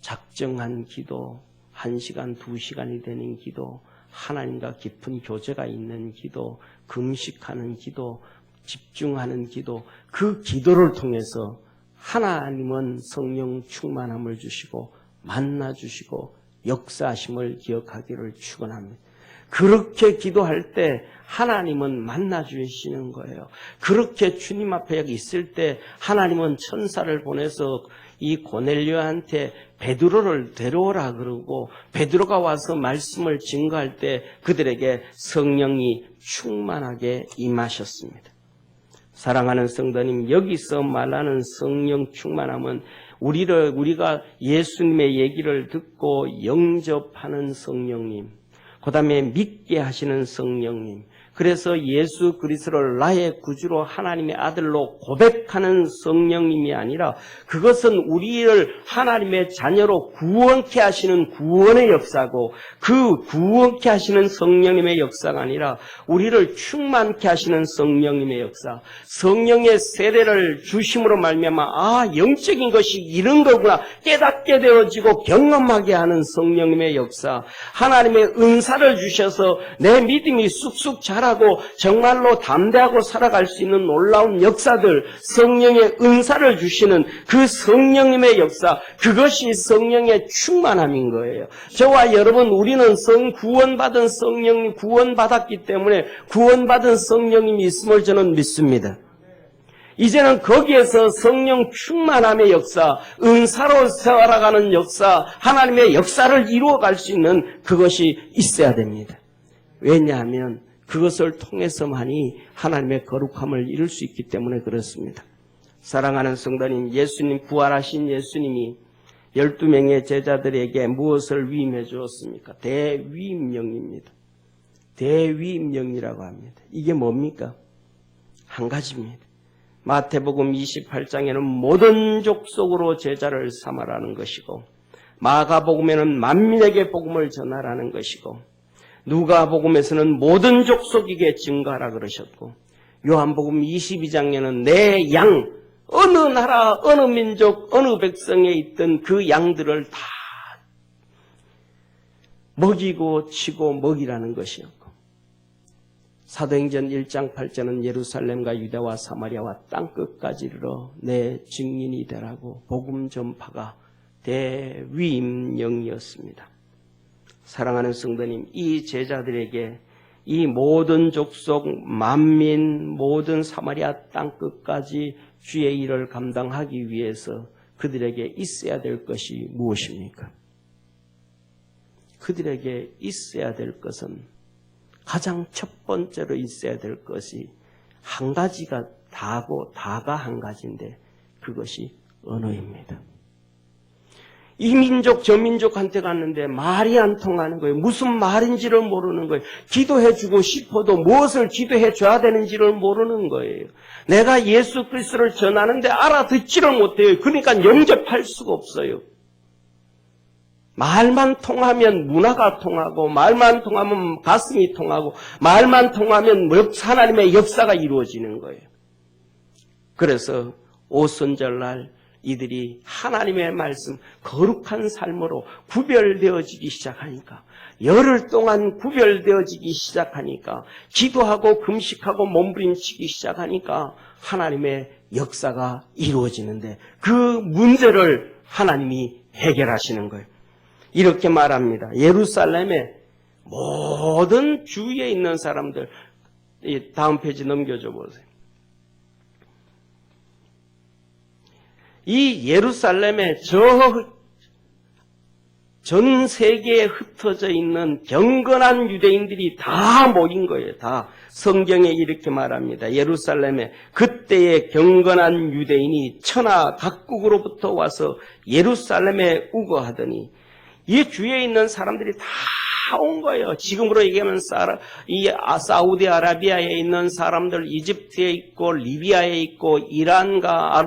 작정한 기도, 1시간, 2시간이 되는 기도, 하나님과 깊은 교제가 있는 기도, 금식하는 기도, 집중하는 기도, 그 기도를 통해서 하나님은 성령 충만함을 주시고 만나주시고 역사하심을 기억하기를 축원합니다. 그렇게 기도할 때 하나님은 만나주시는 거예요. 그렇게 주님 앞에 있을 때 하나님은 천사를 보내서 이 고넬료한테 베드로를 데려오라 그러고 베드로가 와서 말씀을 증거할 때 그들에게 성령이 충만하게 임하셨습니다. 사랑하는 성도님, 여기서 말하는 성령 충만함은 우리가 예수님의 얘기를 듣고 영접하는 성령님, 그 다음에 믿게 하시는 성령님, 그래서 예수 그리스도를 나의 구주로 하나님의 아들로 고백하는 성령님이 아니라 그것은 우리를 하나님의 자녀로 구원케 하시는 구원의 역사고 그 구원케 하시는 성령님의 역사가 아니라 우리를 충만케 하시는 성령님의 역사, 성령의 세례를 주심으로 말미암아 영적인 것이 이런 거구나 깨닫게 되어지고 경험하게 하는 성령님의 역사, 하나님의 은사를 주셔서 내 믿음이 쑥쑥 자라고 정말로 담대하고 살아갈 수 있는 놀라운 역사들, 성령의 은사를 주시는 그 성령님의 역사, 그것이 성령의 충만함인 거예요. 저와 여러분, 우리는 구원받은 성령님, 구원받았기 때문에 구원받은 성령님이 있음을 저는 믿습니다. 이제는 거기에서 성령 충만함의 역사, 은사로 살아가는 역사, 하나님의 역사를 이루어갈 수 있는 그것이 있어야 됩니다. 왜냐하면 그것을 통해서만이 하나님의 거룩함을 이룰 수 있기 때문에 그렇습니다. 사랑하는 성도님, 예수님, 부활하신 예수님이 12명의 제자들에게 무엇을 위임해 주었습니까? 대위임령입니다. 대위임령이라고 합니다. 이게 뭡니까? 한 가지입니다. 마태복음 28장에는 모든 족속으로 제자를 삼아라는 것이고, 마가복음에는 만민에게 복음을 전하라는 것이고, 누가복음에서는 모든 족속에게 증거하라 그러셨고, 요한복음 22장에는 내 양, 어느 나라, 어느 민족, 어느 백성에 있던 그 양들을 다 먹이고 치고 먹이라는 것이었고, 사도행전 1장 8절은 예루살렘과 유대와 사마리아와 땅끝까지 이르러 내 증인이 되라고 복음 전파가 대위임령이었습니다. 사랑하는 성도님, 이 제자들에게 이 모든 족속, 만민, 모든 사마리아 땅끝까지 주의 일을 감당하기 위해서 그들에게 있어야 될 것이 무엇입니까? 그들에게 있어야 될 것은, 가장 첫 번째로 있어야 될 것이 한 가지가 다고 다가 한 가지인데 그것이 언어입니다. 이 민족 저 민족한테 갔는데 말이 안 통하는 거예요. 무슨 말인지를 모르는 거예요. 기도해주고 싶어도 무엇을 기도해줘야 되는지를 모르는 거예요. 내가 예수 그리스도를 전하는데 알아듣지를 못해요. 그러니까 영접할 수가 없어요. 말만 통하면 문화가 통하고, 말만 통하면 가슴이 통하고, 말만 통하면 하나님의 역사가 이루어지는 거예요. 그래서 오순절날 이들이 하나님의 말씀, 거룩한 삶으로 구별되어지기 시작하니까, 열흘 동안 구별되어지기 시작하니까, 기도하고 금식하고 몸부림치기 시작하니까 하나님의 역사가 이루어지는데 그 문제를 하나님이 해결하시는 거예요. 이렇게 말합니다. 예루살렘의 모든 주위에 있는 사람들, 다음 페이지 넘겨줘 보세요. 이 예루살렘에 전 세계에 흩어져 있는 경건한 유대인들이 다 모인 거예요. 다. 성경에 이렇게 말합니다. 예루살렘에 그때의 경건한 유대인이 천하 각국으로부터 와서 예루살렘에 우거하더니 이 주위에 있는 사람들이 다 온 거예요. 지금으로 얘기하면 사우디아라비아에 있는 사람들, 이집트에 있고 리비아에 있고 이란과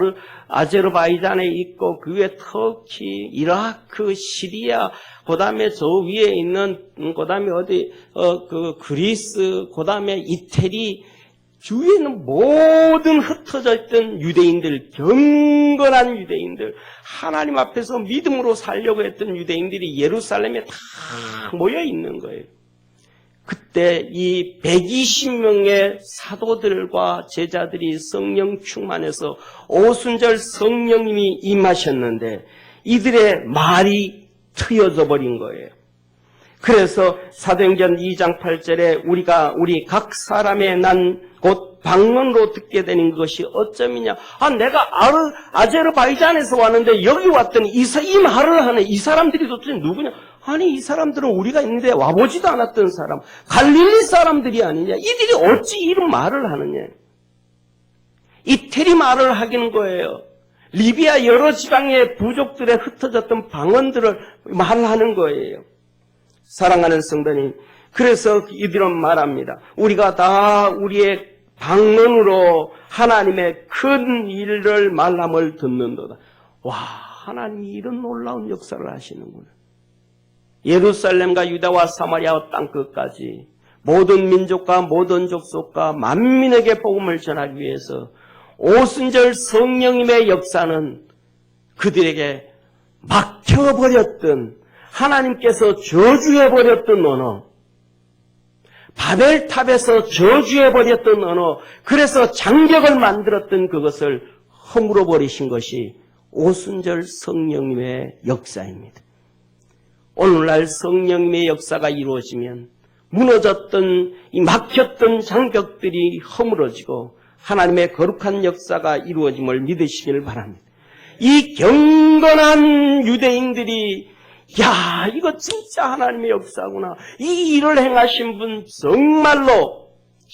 아제르바이잔에 있고 그 위에 터키, 이라크, 시리아, 그다음에 저 위에 있는 그다음에 그리스, 그다음에 이태리, 주위에 있는 모든 흩어져 있던 유대인들, 경건한 유대인들, 하나님 앞에서 믿음으로 살려고 했던 유대인들이 예루살렘에 다 모여 있는 거예요. 그때 이 120명의 사도들과 제자들이 성령 충만해서 오순절 성령님이 임하셨는데 이들의 말이 트여져 버린 거예요. 그래서 사도행전 2장 8절에 우리 각 사람의 난 곧 방언으로 듣게 되는 것이 어쩌미냐. 내가 아제르바이잔에서 왔는데 여기 왔더니 이 말을 하네. 이 사람들이 도대체 누구냐. 아니 이 사람들은 우리가 있는데 와보지도 않았던 사람, 갈릴리 사람들이 아니냐. 이들이 어찌 이런 말을 하느냐. 이태리 말을 하기는 거예요. 리비아 여러 지방의 부족들에 흩어졌던 방언들을 말하는 거예요. 사랑하는 성도님, 그래서 이들은 말합니다. 우리가 다 우리의 방언으로 하나님의 큰 일을 말함을 듣는도다. 와, 하나님이 이런 놀라운 역사를 하시는구나. 예루살렘과 유다와 사마리아 땅끝까지 모든 민족과 모든 족속과 만민에게 복음을 전하기 위해서 오순절 성령님의 역사는 그들에게 막혀버렸던, 하나님께서 저주해버렸던 언어, 바벨탑에서 저주해버렸던 언어, 그래서 장벽을 만들었던 그것을 허물어 버리신 것이 오순절 성령님의 역사입니다. 오늘날 성령님의 역사가 이루어지면 무너졌던 이 막혔던 장벽들이 허물어지고 하나님의 거룩한 역사가 이루어짐을 믿으시길 바랍니다. 이 경건한 유대인들이 야, 이거 진짜 하나님의 역사구나. 이 일을 행하신 분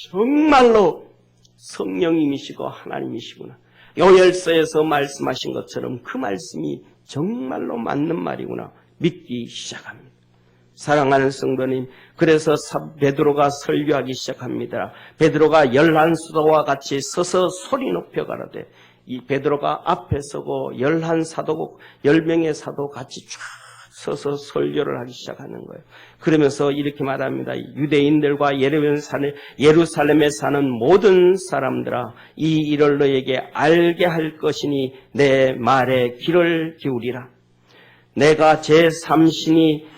정말로 성령님이시고 하나님이시구나. 요엘서에서 말씀하신 것처럼 그 말씀이 정말로 맞는 말이구나 믿기 시작합니다. 사랑하는 성도님, 그래서 베드로가 설교하기 시작합니다. 베드로가 11사도와 같이 서서 소리 높여 가라되, 이 베드로가 앞에 서고 11사도고 10명의 사도 같이 쫙 서서 설교를 하기 시작하는 거예요. 그러면서 이렇게 말합니다. 유대인들과 예루살렘에 사는 모든 사람들아, 이 일을 너에게 알게 할 것이니 내 말에 귀를 기울이라. 내가 제3신이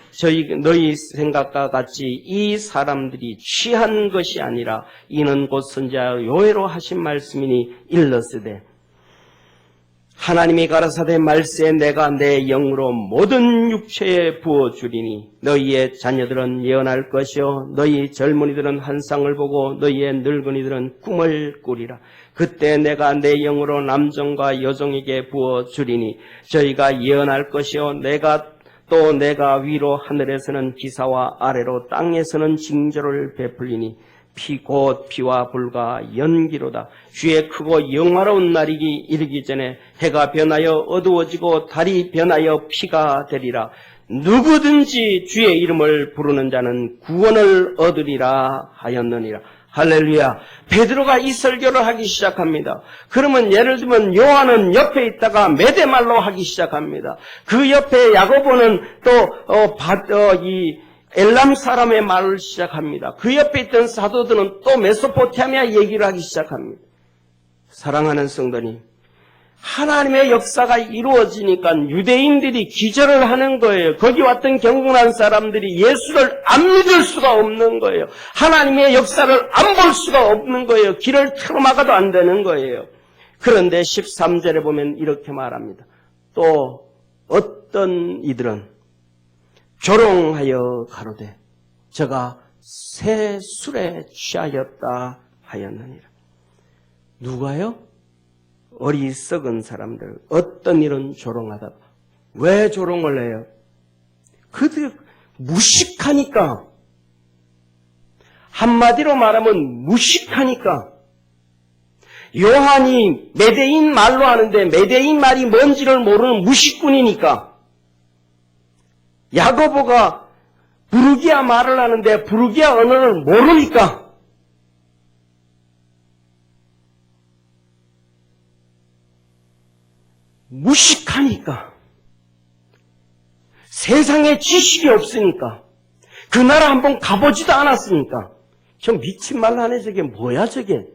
너희 생각과 같이 이 사람들이 취한 것이 아니라 이는 곧 선지자 요엘로 하신 말씀이니 일렀으되, 하나님이 가라사대 말세에 내가 내 영으로 모든 육체에 부어주리니 너희의 자녀들은 예언할 것이요 너희 젊은이들은 환상을 보고 너희의 늙은이들은 꿈을 꾸리라. 그때 내가 내 영으로 남종과 여종에게 부어주리니 저희가 예언할 것이요 내가 위로 하늘에서는 기사와 아래로 땅에서는 징조를 베풀리니 곧 피와 불과 연기로다. 주의 크고 영화로운 날이 이르기 전에 해가 변하여 어두워지고 달이 변하여 피가 되리라. 누구든지 주의 이름을 부르는 자는 구원을 얻으리라 하였느니라. 할렐루야. 베드로가 이 설교를 하기 시작합니다. 그러면 예를 들면 요한은 옆에 있다가 메대말로 하기 시작합니다. 그 옆에 야고보는 이 엘람 사람의 말을 시작합니다. 그 옆에 있던 사도들은 또 메소포타미아 얘기를 하기 시작합니다. 사랑하는 성도님, 하나님의 역사가 이루어지니까 유대인들이 기절을 하는 거예요. 거기 왔던 경건한 사람들이 예수를 안 믿을 수가 없는 거예요. 하나님의 역사를 안 볼 수가 없는 거예요. 길을 틀어막아도 안 되는 거예요. 그런데 13절에 보면 이렇게 말합니다. 또 어떤 이들은 조롱하여 가로되 저가 새 술에 취하였다 하였느니라. 누가요? 어리석은 사람들. 어떤 일은 조롱하다. 왜 조롱을 해요? 그들 무식하니까. 한마디로 말하면 무식하니까. 요한이 메대인 말로 하는데 메대인 말이 뭔지를 모르는 무식꾼이니까. 야고보가 부르기아 말을 하는데 부르기아 언어를 모르니까. 무식하니까. 세상에 지식이 없으니까. 그 나라 한번 가보지도 않았으니까. 저 미친 말 하네. 저게 뭐야 저게.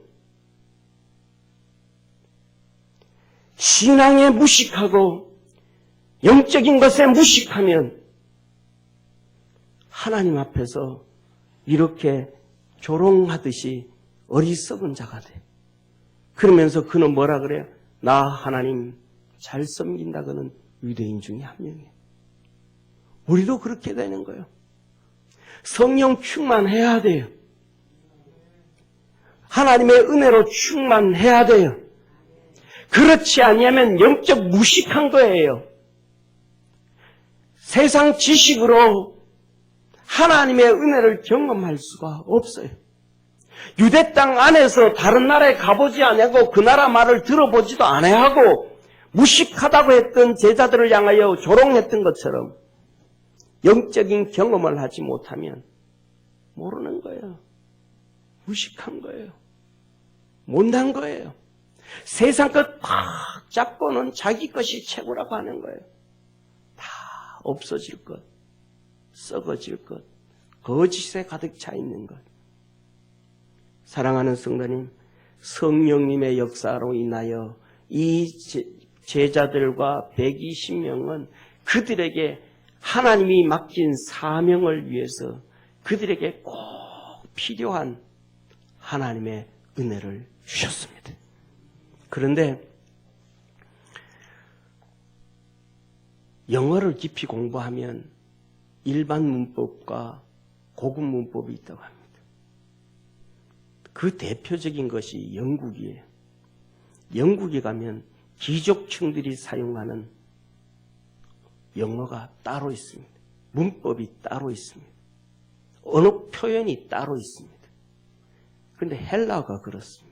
신앙에 무식하고 영적인 것에 무식하면 하나님 앞에서 이렇게 조롱하듯이 어리석은 자가 돼. 그러면서 그는 뭐라 그래요? 나 하나님 잘 섬긴다. 그는 유대인 중에 한 명이에요. 우리도 그렇게 되는 거예요. 성령 충만해야 돼요. 하나님의 은혜로 충만해야 돼요. 그렇지 아니하면 영적 무식한 거예요. 세상 지식으로 하나님의 은혜를 경험할 수가 없어요. 유대 땅 안에서 다른 나라에 가보지 아니하고 그 나라 말을 들어보지도 아니하고 무식하다고 했던 제자들을 향하여 조롱했던 것처럼 영적인 경험을 하지 못하면 모르는 거예요. 무식한 거예요. 못난 거예요. 세상 것 팍 잡고는 자기 것이 최고라고 하는 거예요. 다 없어질 것, 썩어질 것, 거짓에 가득 차 있는 것. 사랑하는 성도님, 성령님의 역사로 인하여 이 제자들과 120명은 그들에게 하나님이 맡긴 사명을 위해서 그들에게 꼭 필요한 하나님의 은혜를 주셨습니다. 그런데 영어를 깊이 공부하면 일반 문법과 고급 문법이 있다고 합니다. 그 대표적인 것이 영국이에요. 영국에 가면 귀족층들이 사용하는 영어가 따로 있습니다. 문법이 따로 있습니다. 언어 표현이 따로 있습니다. 그런데 헬라어가 그렇습니다.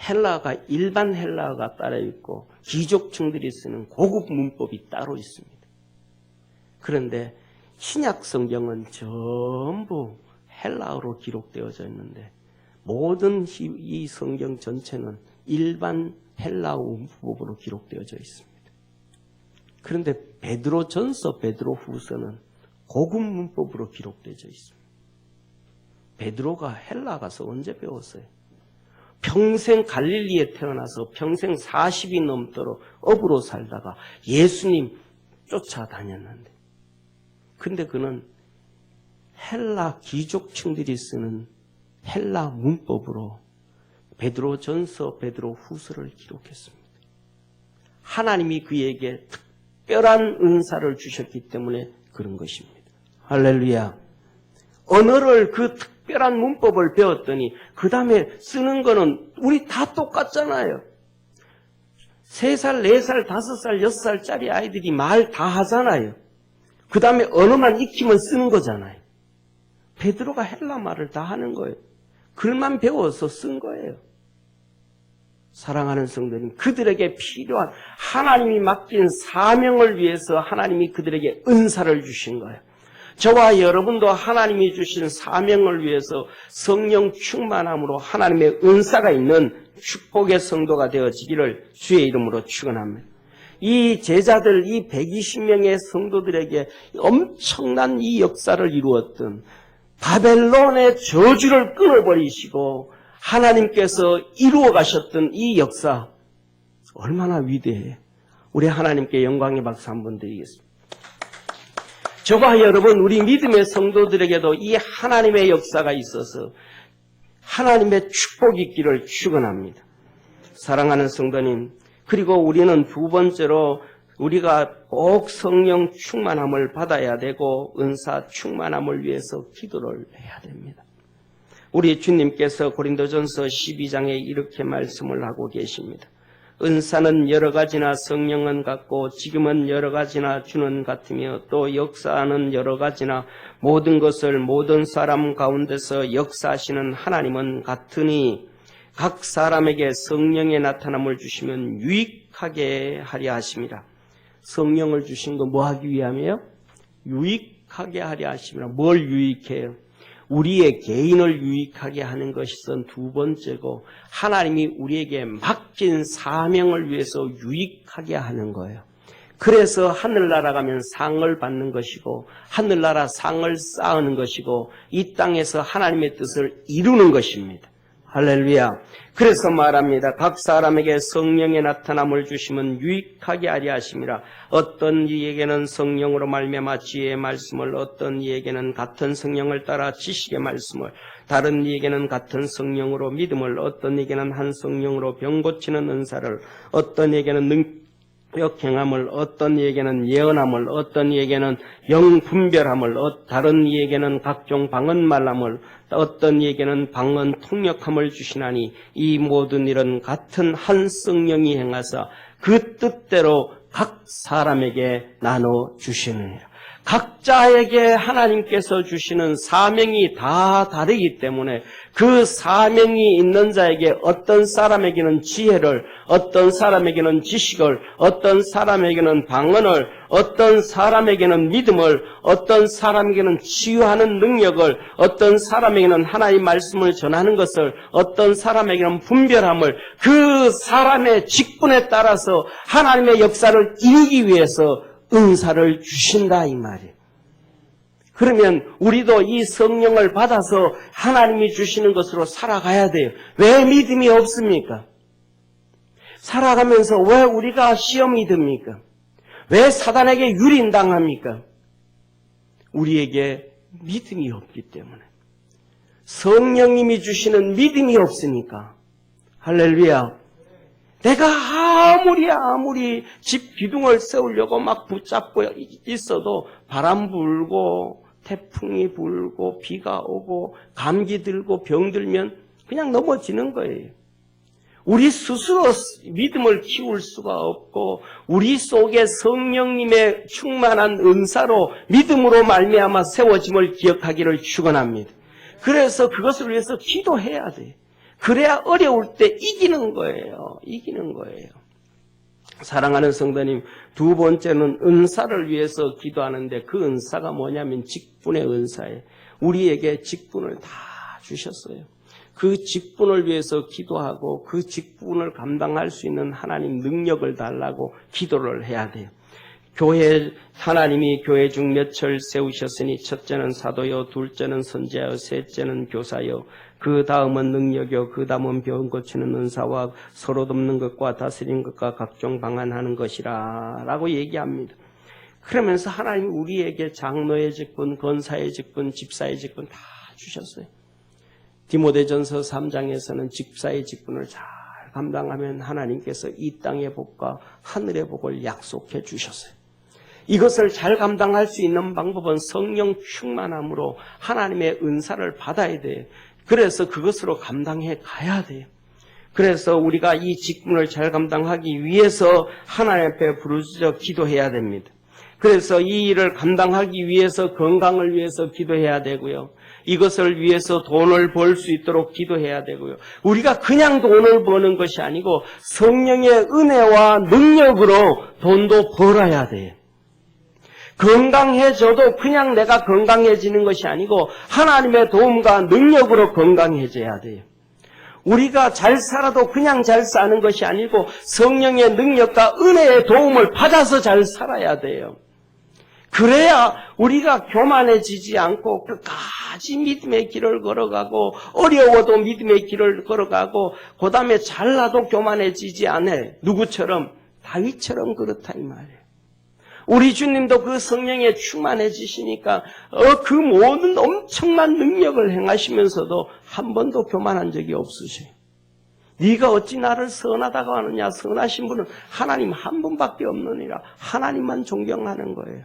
헬라어가 일반 헬라어가 따로 있고 귀족층들이 쓰는 고급 문법이 따로 있습니다. 그런데 신약 성경은 전부 헬라어로 기록되어져 있는데 모든 이 성경 전체는 일반 헬라어 문법으로 기록되어져 있습니다. 그런데 베드로전서, 베드로후서는 고급 문법으로 기록되어져 있습니다. 베드로가 헬라 가서 언제 배웠어요? 평생 갈릴리에 태어나서 평생 40이 넘도록 업으로 살다가 예수님 쫓아다녔는데, 근데 그는 헬라 귀족층들이 쓰는 헬라 문법으로 베드로전서, 베드로후서를 기록했습니다. 하나님이 그에게 특별한 은사를 주셨기 때문에 그런 것입니다. 할렐루야. 언어를 그 특별한 문법을 배웠더니 그 다음에 쓰는 거는 우리 다 똑같잖아요. 3살, 4살, 5살, 6살짜리 아이들이 말 다 하잖아요. 그 다음에 언어만 익히면 쓰는 거잖아요. 베드로가 헬라 말을 다 하는 거예요. 글만 배워서 쓴 거예요. 사랑하는 성도님, 그들에게 필요한 하나님이 맡긴 사명을 위해서 하나님이 그들에게 은사를 주신 거예요. 저와 여러분도 하나님이 주신 사명을 위해서 성령 충만함으로 하나님의 은사가 있는 축복의 성도가 되어지기를 주의 이름으로 축원합니다. 이 제자들, 이 120명의 성도들에게 엄청난 이 역사를 이루었던 바벨론의 저주를 끊어버리시고 하나님께서 이루어 가셨던 이 역사 얼마나 위대해요. 우리 하나님께 영광의 박수 한번 드리겠습니다. 저와 여러분, 우리 믿음의 성도들에게도 이 하나님의 역사가 있어서 하나님의 축복이 있기를 축원합니다. 사랑하는 성도님, 그리고 우리는 두 번째로 우리가 꼭 성령 충만함을 받아야 되고 은사 충만함을 위해서 기도를 해야 됩니다. 우리 주님께서 고린도전서 12장에 이렇게 말씀을 하고 계십니다. 은사는 여러 가지나 성령은 같고 지금은 여러 가지나 주는 같으며 또 역사는 여러 가지나 모든 것을 모든 사람 가운데서 역사하시는 하나님은 같으니 각 사람에게 성령의 나타남을 주시면 유익하게 하려 하십니다. 성령을 주신 거 뭐 하기 위함이에요? 유익하게 하려 하십니다. 뭘 유익해요? 우리의 개인을 유익하게 하는 것은 두 번째고 하나님이 우리에게 맡긴 사명을 위해서 유익하게 하는 거예요. 그래서 하늘나라 가면 상을 받는 것이고 하늘나라 상을 쌓는 것이고 이 땅에서 하나님의 뜻을 이루는 것입니다. 할렐루야. 그래서 말합니다. 각 사람에게 성령의 나타남을 주시면 유익하게 하려 하심이라. 어떤 이에게는 성령으로 말미암아 지혜의 말씀을, 어떤 이에게는 같은 성령을 따라 지식의 말씀을, 다른 이에게는 같은 성령으로 믿음을, 어떤 이에게는 한 성령으로 병 고치는 은사를, 어떤 이에게는 능력 행함을, 어떤 이에게는 예언함을, 어떤 이에게는 영 분별함을, 다른 이에게는 각종 방언 말함을, 어떤 이에게는 방언 통역함을 주시나니 이 모든 일은 같은 한 성령이 행하사 그 뜻대로 각 사람에게 나눠 주시느니라. 각자에게 하나님께서 주시는 사명이 다 다르기 때문에 그 사명이 있는 자에게 어떤 사람에게는 지혜를, 어떤 사람에게는 지식을, 어떤 사람에게는 방언을, 어떤 사람에게는 믿음을, 어떤 사람에게는 치유하는 능력을, 어떤 사람에게는 하나님의 말씀을 전하는 것을, 어떤 사람에게는 분별함을, 그 사람의 직분에 따라서 하나님의 역사를 이루기 위해서 은사를 주신다 이 말이에요. 그러면 우리도 이 성령을 받아서 하나님이 주시는 것으로 살아가야 돼요. 왜 믿음이 없습니까? 살아가면서 왜 우리가 시험이 듭니까? 왜 사단에게 유린당합니까? 우리에게 믿음이 없기 때문에. 성령님이 주시는 믿음이 없으니까. 할렐루야. 내가 아무리 집 기둥을 세우려고 막 붙잡고 있어도 바람 불고 태풍이 불고 비가 오고 감기 들고 병 들면 그냥 넘어지는 거예요. 우리 스스로 믿음을 키울 수가 없고 우리 속에 성령님의 충만한 은사로 믿음으로 말미암아 세워짐을 기억하기를 축원합니다. 그래서 그것을 위해서 기도해야 돼요. 그래야 어려울 때 이기는 거예요. 이기는 거예요. 사랑하는 성도님, 두 번째는 은사를 위해서 기도하는데 그 은사가 뭐냐면 직분의 은사예요. 우리에게 직분을 다 주셨어요. 그 직분을 위해서 기도하고 그 직분을 감당할 수 있는 하나님 능력을 달라고 기도를 해야 돼요. 하나님이 교회 중 몇을 세우셨으니 첫째는 사도요, 둘째는 선지자요, 셋째는 교사요, 그 다음은 능력이요, 그 다음은 병 고치는 은사와 서로 돕는 것과 다스리는 것과 각종 방안하는 것이라 라고 얘기합니다. 그러면서 하나님이 우리에게 장로의 직분, 권사의 직분, 집사의 직분 다 주셨어요. 디모데전서 3장에서는 집사의 직분을 잘 감당하면 하나님께서 이 땅의 복과 하늘의 복을 약속해 주셨어요. 이것을 잘 감당할 수 있는 방법은 성령 충만함으로 하나님의 은사를 받아야 돼요. 그래서 그것으로 감당해 가야 돼요. 그래서 우리가 이 직분을 잘 감당하기 위해서 하나님 앞에 부르짖어 기도해야 됩니다. 그래서 이 일을 감당하기 위해서 건강을 위해서 기도해야 되고요. 이것을 위해서 돈을 벌 수 있도록 기도해야 되고요. 우리가 그냥 돈을 버는 것이 아니고 성령의 은혜와 능력으로 돈도 벌어야 돼요. 건강해져도 그냥 내가 건강해지는 것이 아니고 하나님의 도움과 능력으로 건강해져야 돼요. 우리가 잘 살아도 그냥 잘 사는 것이 아니고 성령의 능력과 은혜의 도움을 받아서 잘 살아야 돼요. 그래야 우리가 교만해지지 않고 끝까지 믿음의 길을 걸어가고 어려워도 믿음의 길을 걸어가고 그 다음에 잘나도 교만해지지 않아. 누구처럼? 다윗처럼 그렇다 이 말이에요. 우리 주님도 그 성령에 충만해지시니까 그 모든 엄청난 능력을 행하시면서도 한 번도 교만한 적이 없으세요. 네가 어찌 나를 선하다고 하느냐. 선하신 분은 하나님 한 분밖에 없느니라. 하나님만 존경하는 거예요.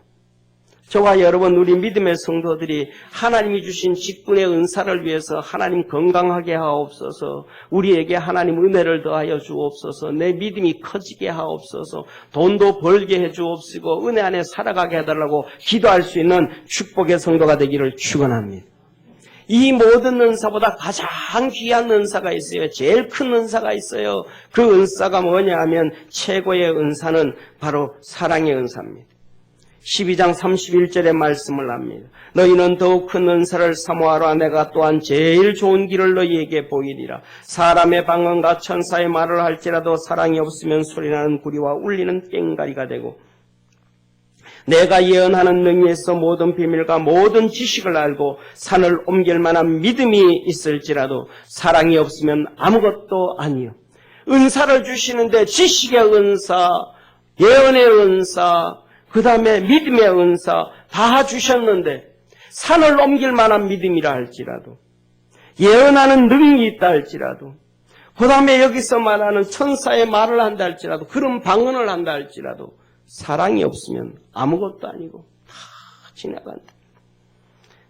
저와 여러분 우리 믿음의 성도들이 하나님이 주신 직분의 은사를 위해서 하나님 건강하게 하옵소서, 우리에게 하나님 은혜를 더하여 주옵소서, 내 믿음이 커지게 하옵소서, 돈도 벌게 해 주옵시고 은혜 안에 살아가게 해달라고 기도할 수 있는 축복의 성도가 되기를 축원합니다. 이 모든 은사보다 가장 귀한 은사가 있어요. 제일 큰 은사가 있어요. 그 은사가 뭐냐 하면 최고의 은사는 바로 사랑의 은사입니다. 12장 31절의 말씀을 합니다. 너희는 더욱 큰 은사를 사모하라. 내가 또한 제일 좋은 길을 너희에게 보이리라. 사람의 방언과 천사의 말을 할지라도 사랑이 없으면 소리나는 구리와 울리는 꽹가리가 되고 내가 예언하는 능력에서 모든 비밀과 모든 지식을 알고 산을 옮길 만한 믿음이 있을지라도 사랑이 없으면 아무것도 아니요. 은사를 주시는데 지식의 은사, 예언의 은사, 그 다음에 믿음의 은사 다 주셨는데 산을 옮길 만한 믿음이라 할지라도 예언하는 능력이 있다 할지라도 그 다음에 여기서 말하는 천사의 말을 한다 할지라도 그런 방언을 한다 할지라도 사랑이 없으면 아무것도 아니고 다 지나간다.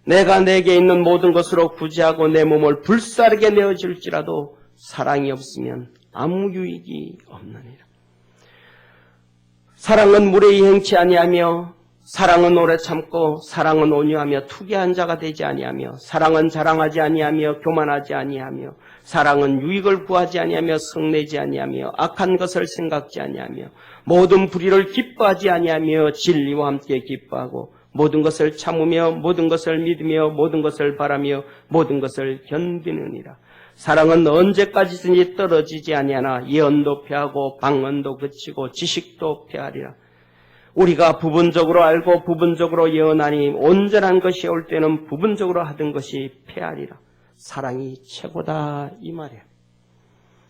내가 내게 있는 모든 것으로 구제하고 내 몸을 불사르게 내어줄지라도 사랑이 없으면 아무 유익이 없느니라. 사랑은 물에 행치 아니하며 사랑은 오래 참고 사랑은 온유하며 투기한 자가 되지 아니하며 사랑은 자랑하지 아니하며 교만하지 아니하며 사랑은 유익을 구하지 아니하며 성내지 아니하며 악한 것을 생각지 아니하며 모든 불의를 기뻐하지 아니하며 진리와 함께 기뻐하고 모든 것을 참으며 모든 것을 믿으며 모든 것을 바라며 모든 것을 견디느니라. 사랑은 언제까지든지 떨어지지 아니하나 예언도 패하고 방언도 그치고 지식도 패하리라. 우리가 부분적으로 알고 부분적으로 예언하니 온전한 것이 올 때는 부분적으로 하던 것이 패하리라. 사랑이 최고다 이 말이에요.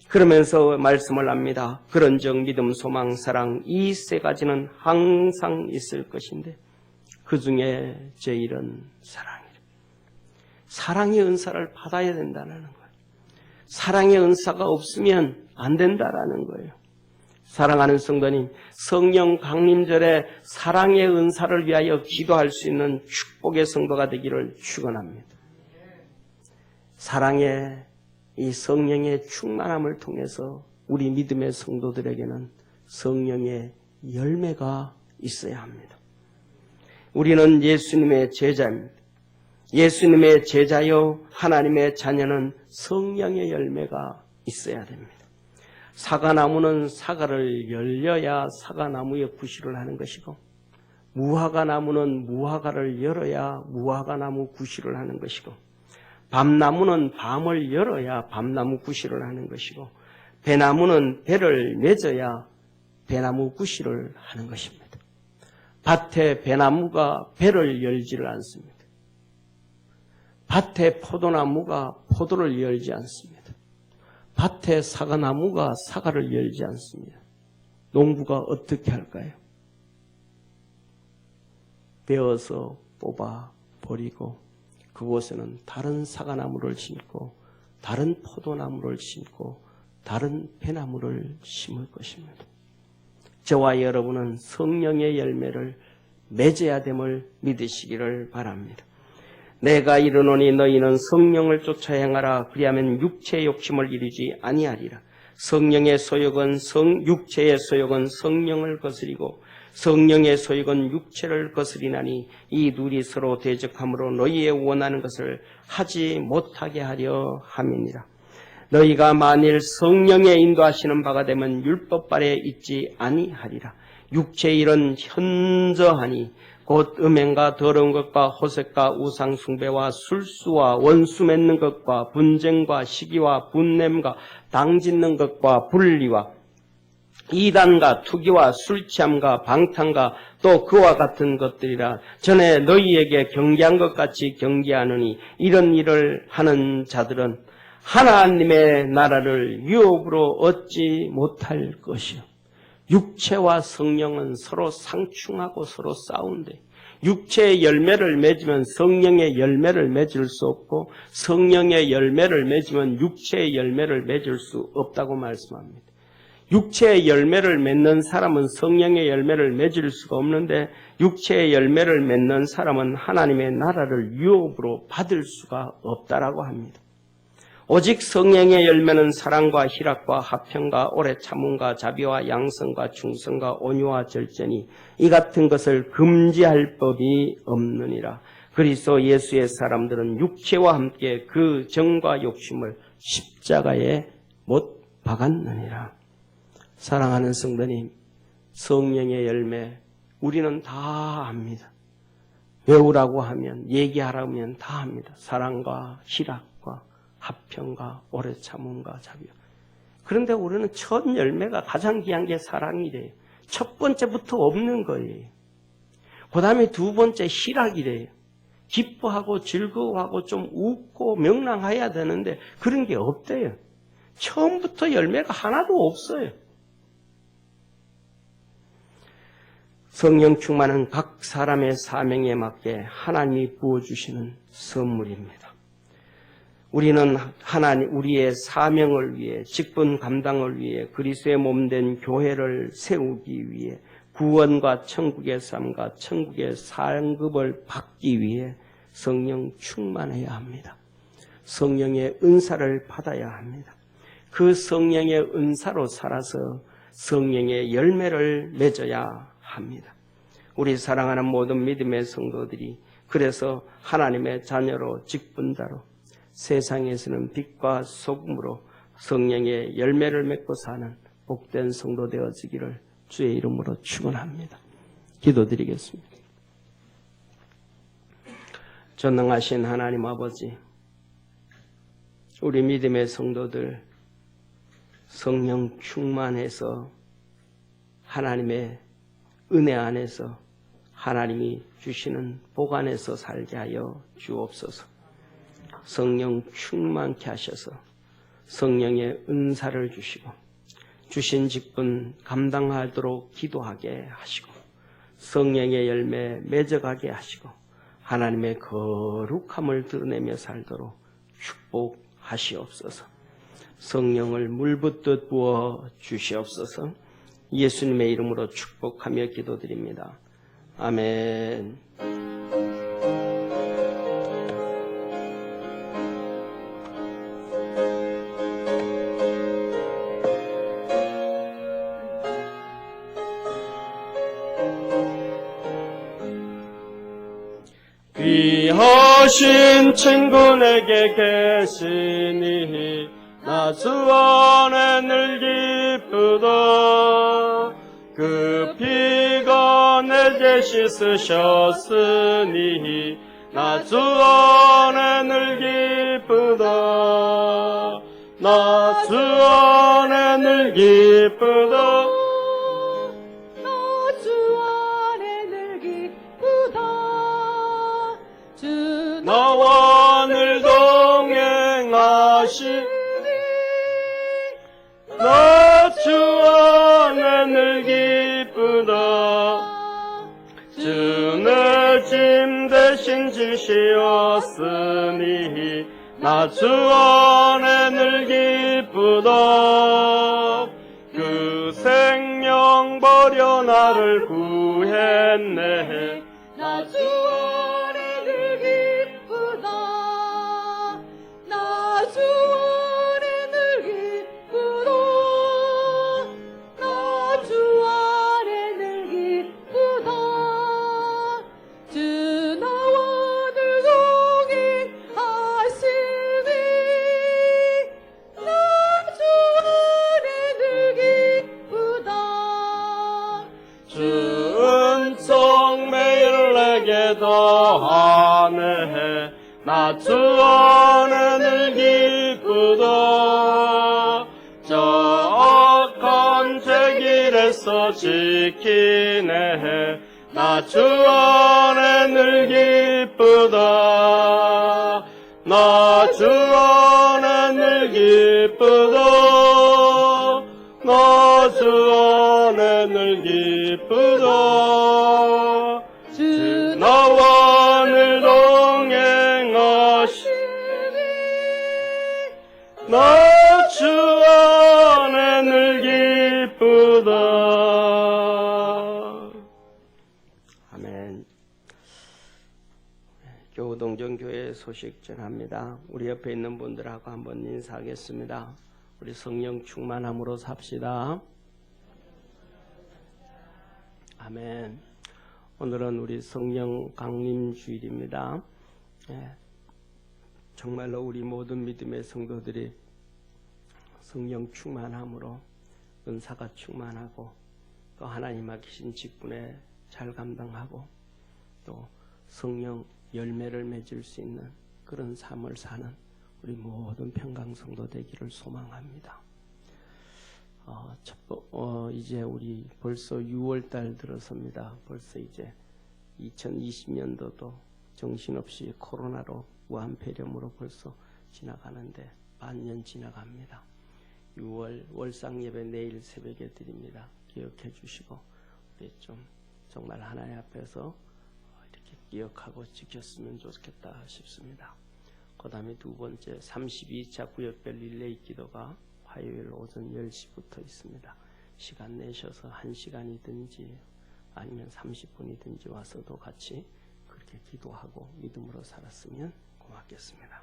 그러면서 말씀을 합니다. 그런즉 믿음, 소망, 사랑 이 세 가지는 항상 있을 것인데 그 중에 제일은 사랑이라. 사랑의 은사를 받아야 된다는 거예요. 사랑의 은사가 없으면 안 된다라는 거예요. 사랑하는 성도님, 성령 강림절에 사랑의 은사를 위하여 기도할 수 있는 축복의 성도가 되기를 축원합니다. 사랑의 이 성령의 충만함을 통해서 우리 믿음의 성도들에게는 성령의 열매가 있어야 합니다. 우리는 예수님의 제자입니다. 예수님의 제자요 하나님의 자녀는 성령의 열매가 있어야 됩니다. 사과나무는 사과를 열려야 사과나무에 구실을 하는 것이고 무화과나무는 무화과를 열어야 무화과나무 구실을 하는 것이고 밤나무는 밤을 열어야 밤나무 구실을 하는 것이고 배나무는 배를 맺어야 배나무 구실을 하는 것입니다. 밭에 배나무가 배를 열지를 않습니다. 밭에 포도나무가 포도를 열지 않습니다. 밭에 사과나무가 사과를 열지 않습니다. 농부가 어떻게 할까요? 베어서 뽑아 버리고 그곳에는 다른 사과나무를 심고 다른 포도나무를 심고 다른 배나무를 심을 것입니다. 저와 여러분은 성령의 열매를 맺어야 됨을 믿으시기를 바랍니다. 내가 이르노니 너희는 성령을 쫓아 행하라. 그리하면 육체의 욕심을 이루지 아니하리라. 성령의 소욕은 육체의 소욕은 성령을 거스리고 성령의 소욕은 육체를 거스리나니 이 둘이 서로 대적함으로 너희의 원하는 것을 하지 못하게 하려 함이니라. 너희가 만일 성령의 인도하시는 바가 되면 율법 아래 있지 아니하리라. 육체의 일은 현저하니 곧 음행과 더러운 것과 호색과 우상 숭배와 술수와 원수 맺는 것과 분쟁과 시기와 분냄과 당짓는 것과 분리와 이단과 투기와 술취함과 방탕과 또 그와 같은 것들이라. 전에 너희에게 경계한 것 같이 경계하느니 이런 일을 하는 자들은 하나님의 나라를 유업으로 얻지 못할 것이요. 육체와 성령은 서로 상충하고 서로 싸운대. 육체의 열매를 맺으면 성령의 열매를 맺을 수 없고 성령의 열매를 맺으면 육체의 열매를 맺을 수 없다고 말씀합니다. 육체의 열매를 맺는 사람은 성령의 열매를 맺을 수가 없는데 육체의 열매를 맺는 사람은 하나님의 나라를 유업으로 받을 수가 없다라고 합니다. 오직 성령의 열매는 사랑과 희락과 화평과 오래 참음과 자비와 양성과 충성과 온유와 절제니 이 같은 것을 금지할 법이 없느니라. 그리스도 예수의 사람들은 육체와 함께 그 정과 욕심을 십자가에 못 박았느니라. 사랑하는 성도님, 성령의 열매 우리는 다 합니다. 배우라고 하면, 얘기하라고 하면 다 합니다. 사랑과 희락과 화평과 오래 참음과 자비. 그런데 우리는 첫 열매가 가장 귀한 게 사랑이래요. 첫 번째부터 없는 거예요. 그 다음에 두 번째 희락이래요. 기뻐하고 즐거워하고 좀 웃고 명랑해야 되는데 그런 게 없대요. 처음부터 열매가 하나도 없어요. 성령 충만은 각 사람의 사명에 맞게 하나님이 부어주시는 선물입니다. 우리는 우리의 사명을 위해, 직분 감당을 위해, 그리스도의 몸된 교회를 세우기 위해, 구원과 천국의 삶과 천국의 상급을 받기 위해 성령 충만해야 합니다. 성령의 은사를 받아야 합니다. 그 성령의 은사로 살아서 성령의 열매를 맺어야 합니다. 우리 사랑하는 모든 믿음의 성도들이 그래서 하나님의 자녀로 직분자로 세상에서는 빛과 소금으로 성령의 열매를 맺고 사는 복된 성도 되어지기를 주의 이름으로 축원합니다. 기도드리겠습니다. 전능하신 하나님 아버지, 우리 믿음의 성도들 성령 충만해서 하나님의 은혜 안에서 하나님이 주시는 복 안에서 살게 하여 주옵소서. 성령 충만케 하셔서 성령의 은사를 주시고 주신 직분 감당하도록 기도하게 하시고 성령의 열매 맺어가게 하시고 하나님의 거룩함을 드러내며 살도록 축복하시옵소서. 성령을 물붓듯 부어 주시옵소서. 예수님의 이름으로 축복하며 기도드립니다. 아멘. 귀하신 친구에게 계시니 나 주 안에 늘 기쁘다. 그 피가 내게 씻으셨으니 나 주 안에 늘 기쁘다. 나 주 안에 늘 기쁘다. 나와 늘 동행하시니 나 주 안에 늘 기쁘다. 주 내 짐 대신 지시었으니 나 주 안에 늘 기쁘다. 그 생명 버려 나를 구했네. 나 주 안에 늘 기쁘다. 나 주 안에 늘 기쁘다. 나 주 안에 늘 기쁘다. 주 나와 늘 동행하시니 나 주 안에 늘 기쁘다. 주 은총 매일 내게 더하네. 나 주 안에 늘 기쁘다. 저 악한 제 길에서 지키네. 나 주 안에 늘 기쁘다. 나 주 안에 늘 기쁘다. 나 주 안에 늘 기쁘다. 주 나와 늘 동행하시니 나 주 안에 늘 기쁘다. 아멘. 교우동정교회 소식 전합니다. 우리 옆에 있는 분들하고 한번 인사하겠습니다. 우리 성령 충만함으로 삽시다. 아멘. 오늘은 우리 성령 강림 주일입니다. 정말로 우리 모든 믿음의 성도들이 성령 충만함으로 은사가 충만하고 또 하나님 맡기신 직분에 잘 감당하고 또 성령 열매를 맺을 수 있는 그런 삶을 사는 우리 모든 평강성도 되기를 소망합니다. 이제 우리 벌써 6월달 들어섭니다. 벌써 이제 2020년도도 정신없이 코로나로 무한폐렴으로 벌써 지나가는데 반년 지나갑니다. 6월 월상예배 내일 새벽에 드립니다. 기억해 주시고 우리 좀 정말 하나님 앞에서 이렇게 기억하고 지켰으면 좋겠다 싶습니다. 그 다음에 두 번째 32차 구역별 릴레이 기도가 화요일 오전 10시부터 있습니다. 시간 내셔서 1시간이든지 아니면 30분이든지 와서도 같이 그렇게 기도하고 믿음으로 살았으면 고맙겠습니다.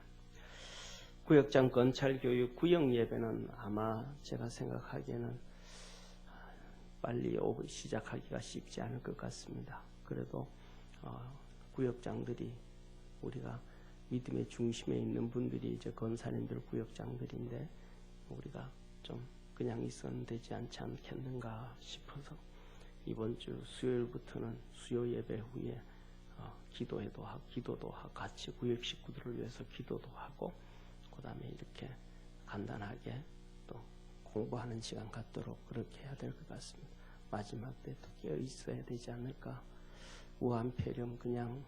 구역장 건찰교육 구역 예배는 아마 제가 생각하기에는 빨리 시작하기가 쉽지 않을 것 같습니다. 그래도 구역장들이 우리가 믿음의 중심에 있는 분들이 이제 권사님들 구역장들인데 우리가 좀 그냥 있어도 되지 않지 않겠는가 싶어서 이번 주 수요일부터는 수요 예배 후에 기도도 하고 같이 구역 식구들을 위해서 기도도 하고 그 다음에 이렇게 간단하게 또 공부하는 시간 갖도록 그렇게 해야 될 것 같습니다. 마지막 때 또 깨어 있어야 되지 않을까. 우한폐렴 그냥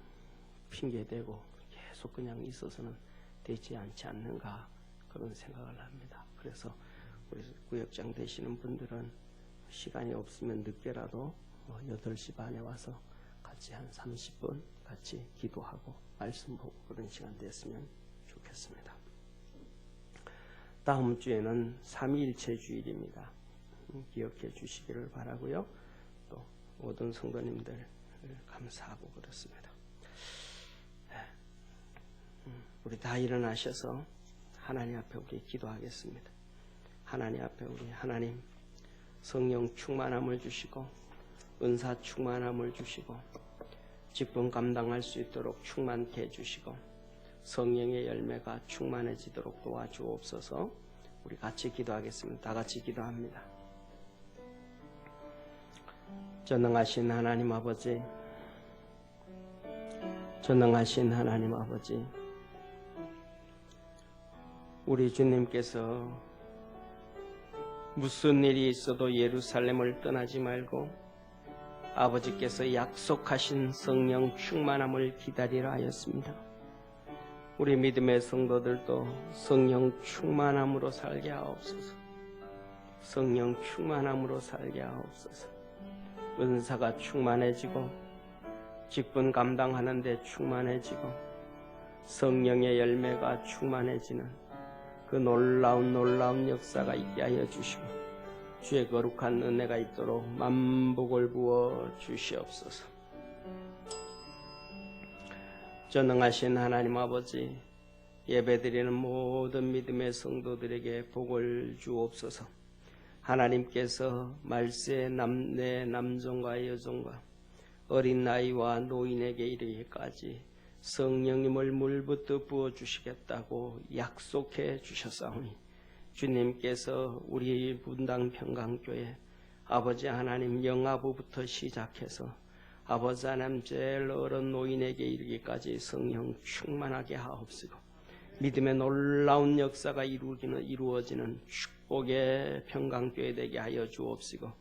핑계대고 계속 그냥 있어서는 되지 않지 않는가 그런 생각을 합니다. 그래서 우리 구역장 되시는 분들은 시간이 없으면 늦게라도 8시 반에 와서 같이 한 30분 같이 기도하고 말씀 보고 그런 시간 됐으면 좋겠습니다. 다음 주에는 삼위일체 주일입니다. 기억해 주시기를 바라고요. 또 모든 성도님들 감사하고 그렇습니다. 우리 다 일어나셔서 하나님 앞에 우리 기도하겠습니다. 하나님 앞에 우리 하나님 성령 충만함을 주시고 은사 충만함을 주시고 직분 감당할 수 있도록 충만케 해주시고 성령의 열매가 충만해지도록 도와주옵소서. 우리 같이 기도하겠습니다. 다 같이 기도합니다. 전능하신 하나님 아버지, 전능하신 하나님 아버지, 우리 주님께서 무슨 일이 있어도 예루살렘을 떠나지 말고 아버지께서 약속하신 성령 충만함을 기다리라 하였습니다. 우리 믿음의 성도들도 성령 충만함으로 살게 하옵소서. 성령 충만함으로 살게 하옵소서. 은사가 충만해지고 직분 감당하는 데 충만해지고 성령의 열매가 충만해지는 그 놀라운 역사가 있게 하여 주시고 주의 거룩한 은혜가 있도록 만복을 부어 주시옵소서. 전능하신 하나님 아버지, 예배드리는 모든 믿음의 성도들에게 복을 주옵소서. 하나님께서 말세의 남종과 여종과 어린 나이와 노인에게 이르기까지 성령님을 물부터 부어주시겠다고 약속해 주셨사오니 주님께서 우리 분당 평강교회 아버지 하나님 영아부부터 시작해서 아버지 하나님 제일 어른 노인에게 이르기까지 성령 충만하게 하옵시고 믿음의 놀라운 역사가 이루어지는 축복의 평강교회 되게 하여 주옵시고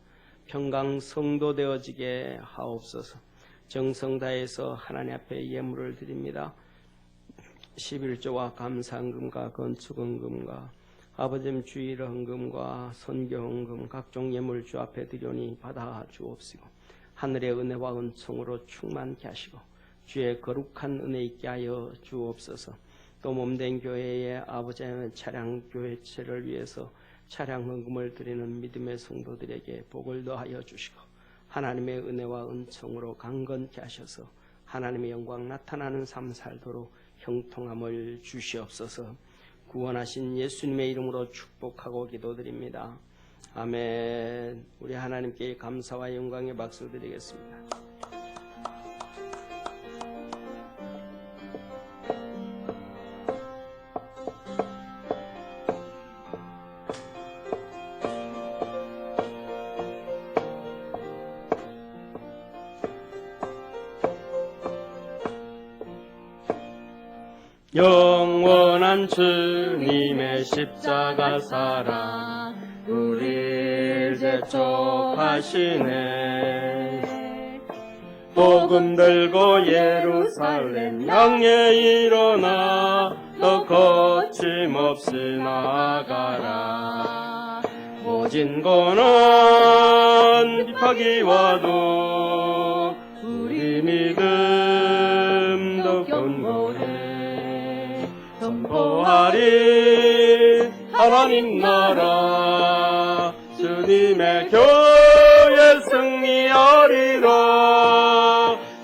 평강 성도 되어지게 하옵소서. 정성 다해서 하나님 앞에 예물을 드립니다. 11조와 감사헌금과 건축헌금과 아버지님 주일 헌금과 선교 헌금 각종 예물 주 앞에 드리오니 받아 주옵시고 하늘의 은혜와 은총으로 충만케 하시고 주의 거룩한 은혜 있게 하여 주옵소서. 또 몸된 교회의 아버지의 차량 교회체를 위해서 차량 헌금을 드리는 믿음의 성도들에게 복을 더하여 주시고 하나님의 은혜와 은총으로 강건케 하셔서 하나님의 영광 나타나는 삶 살도록 형통함을 주시옵소서. 구원하신 예수님의 이름으로 축복하고 기도드립니다. 아멘. 우리 하나님께 감사와 영광의 박수 드리겠습니다. 영원한 주님의 십자가 사랑 우리를 재촉하시네. 복음 들고 예루살렘 향해 일어나 더 거침없이 나아가라. 모진 고난 비파기 와도 우리 믿음도 견고해 선포하리 하나님 나라 주님의 교회 승리하리라.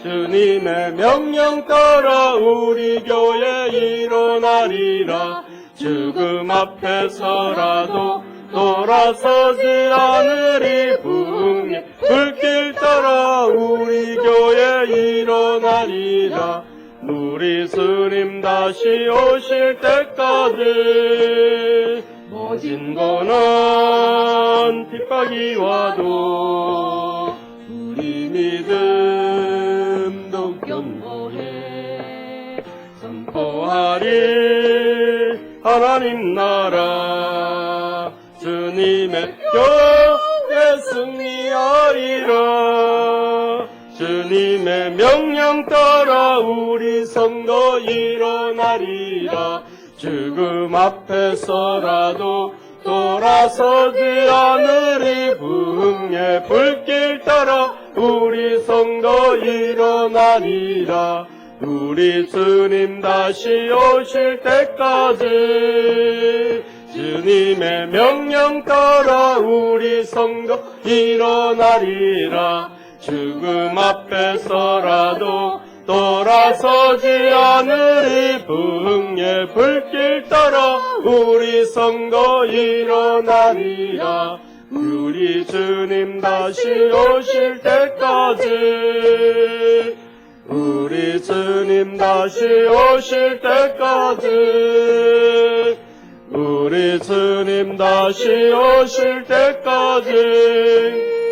주님의 명령 따라 우리 교회 일어나리라. 죽음 앞에서라도 돌아서지 않으리. 불길 따라 우리 교회 다시 오실 때까지 모진 고난 핍박이 와도 우리 믿음도 견고해 선포하리 하나님 나라 주님의 교회 승리하리라 주님의 명령 따라 우리 성도 일어나리라 죽음 앞에서라도 돌아서지 않으리 부흥의 불길 따라 우리 성도 일어나리라 우리 주님 다시 오실 때까지 주님의 명령 따라 우리 성도 일어나리라 죽음 앞에서라도 돌아서지 않으리 부흥의 불길 따라 우리 성도 일어나리라 우리 주님 다시 오실 때까지 우리 주님 다시 오실 때까지 우리 주님 다시 오실 때까지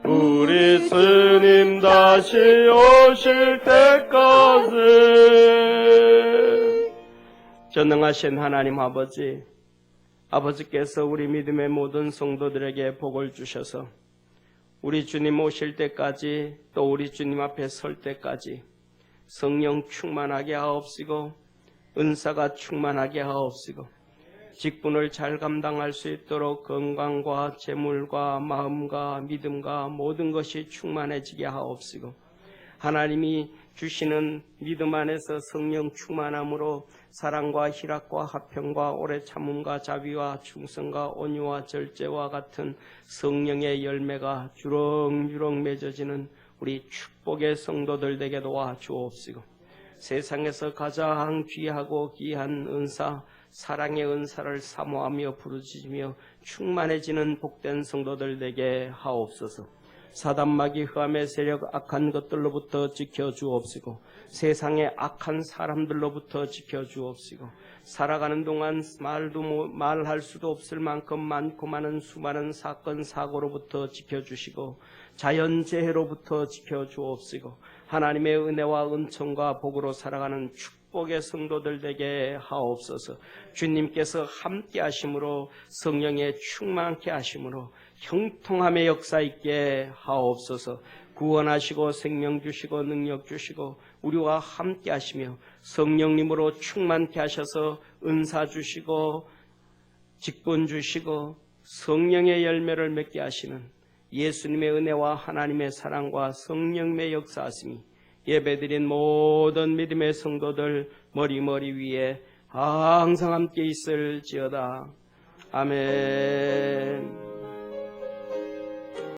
우리 주님 다시 오실 때까지 전능하신 하나님 아버지께서 우리 믿음의 모든 성도들에게 복을 주셔서 우리 주님 오실 때까지 또 우리 주님 앞에 설 때까지 성령 충만하게 하옵시고 은사가 충만하게 하옵시고 직분을 잘 감당할 수 있도록 건강과 재물과 마음과 믿음과 모든 것이 충만해지게 하옵시고 하나님이 주시는 믿음 안에서 성령 충만함으로 사랑과 희락과 화평과 오래 참음과 자비와 충성과 온유와 절제와 같은 성령의 열매가 주렁주렁 맺어지는 우리 축복의 성도들 되게 도와 주옵시고 세상에서 가장 귀하고 귀한 은사 사랑의 은사를 사모하며 부르짖으며 충만해지는 복된 성도들 되게 하옵소서. 사단마귀 흑암의 세력 악한 것들로부터 지켜주옵시고 세상의 악한 사람들로부터 지켜주옵시고 살아가는 동안 말할 수도 없을 만큼 많고 많은 수많은 사건 사고로부터 지켜주시고 자연재해로부터 지켜주옵시고 하나님의 은혜와 은총과 복으로 살아가는 축복의 성도들 되게 하옵소서. 주님께서 함께 하심으로 성령의 충만케 하심으로 형통함의 역사 있게 하옵소서. 구원하시고 생명 주시고 능력 주시고 우리와 함께 하시며 성령님으로 충만케 하셔서 은사 주시고 직분 주시고 성령의 열매를 맺게 하시는 예수님의 은혜와 하나님의 사랑과 성령의 역사하심이 예배드린 모든 믿음의 성도들 머리 위에 항상 함께 있을지어다. 아멘.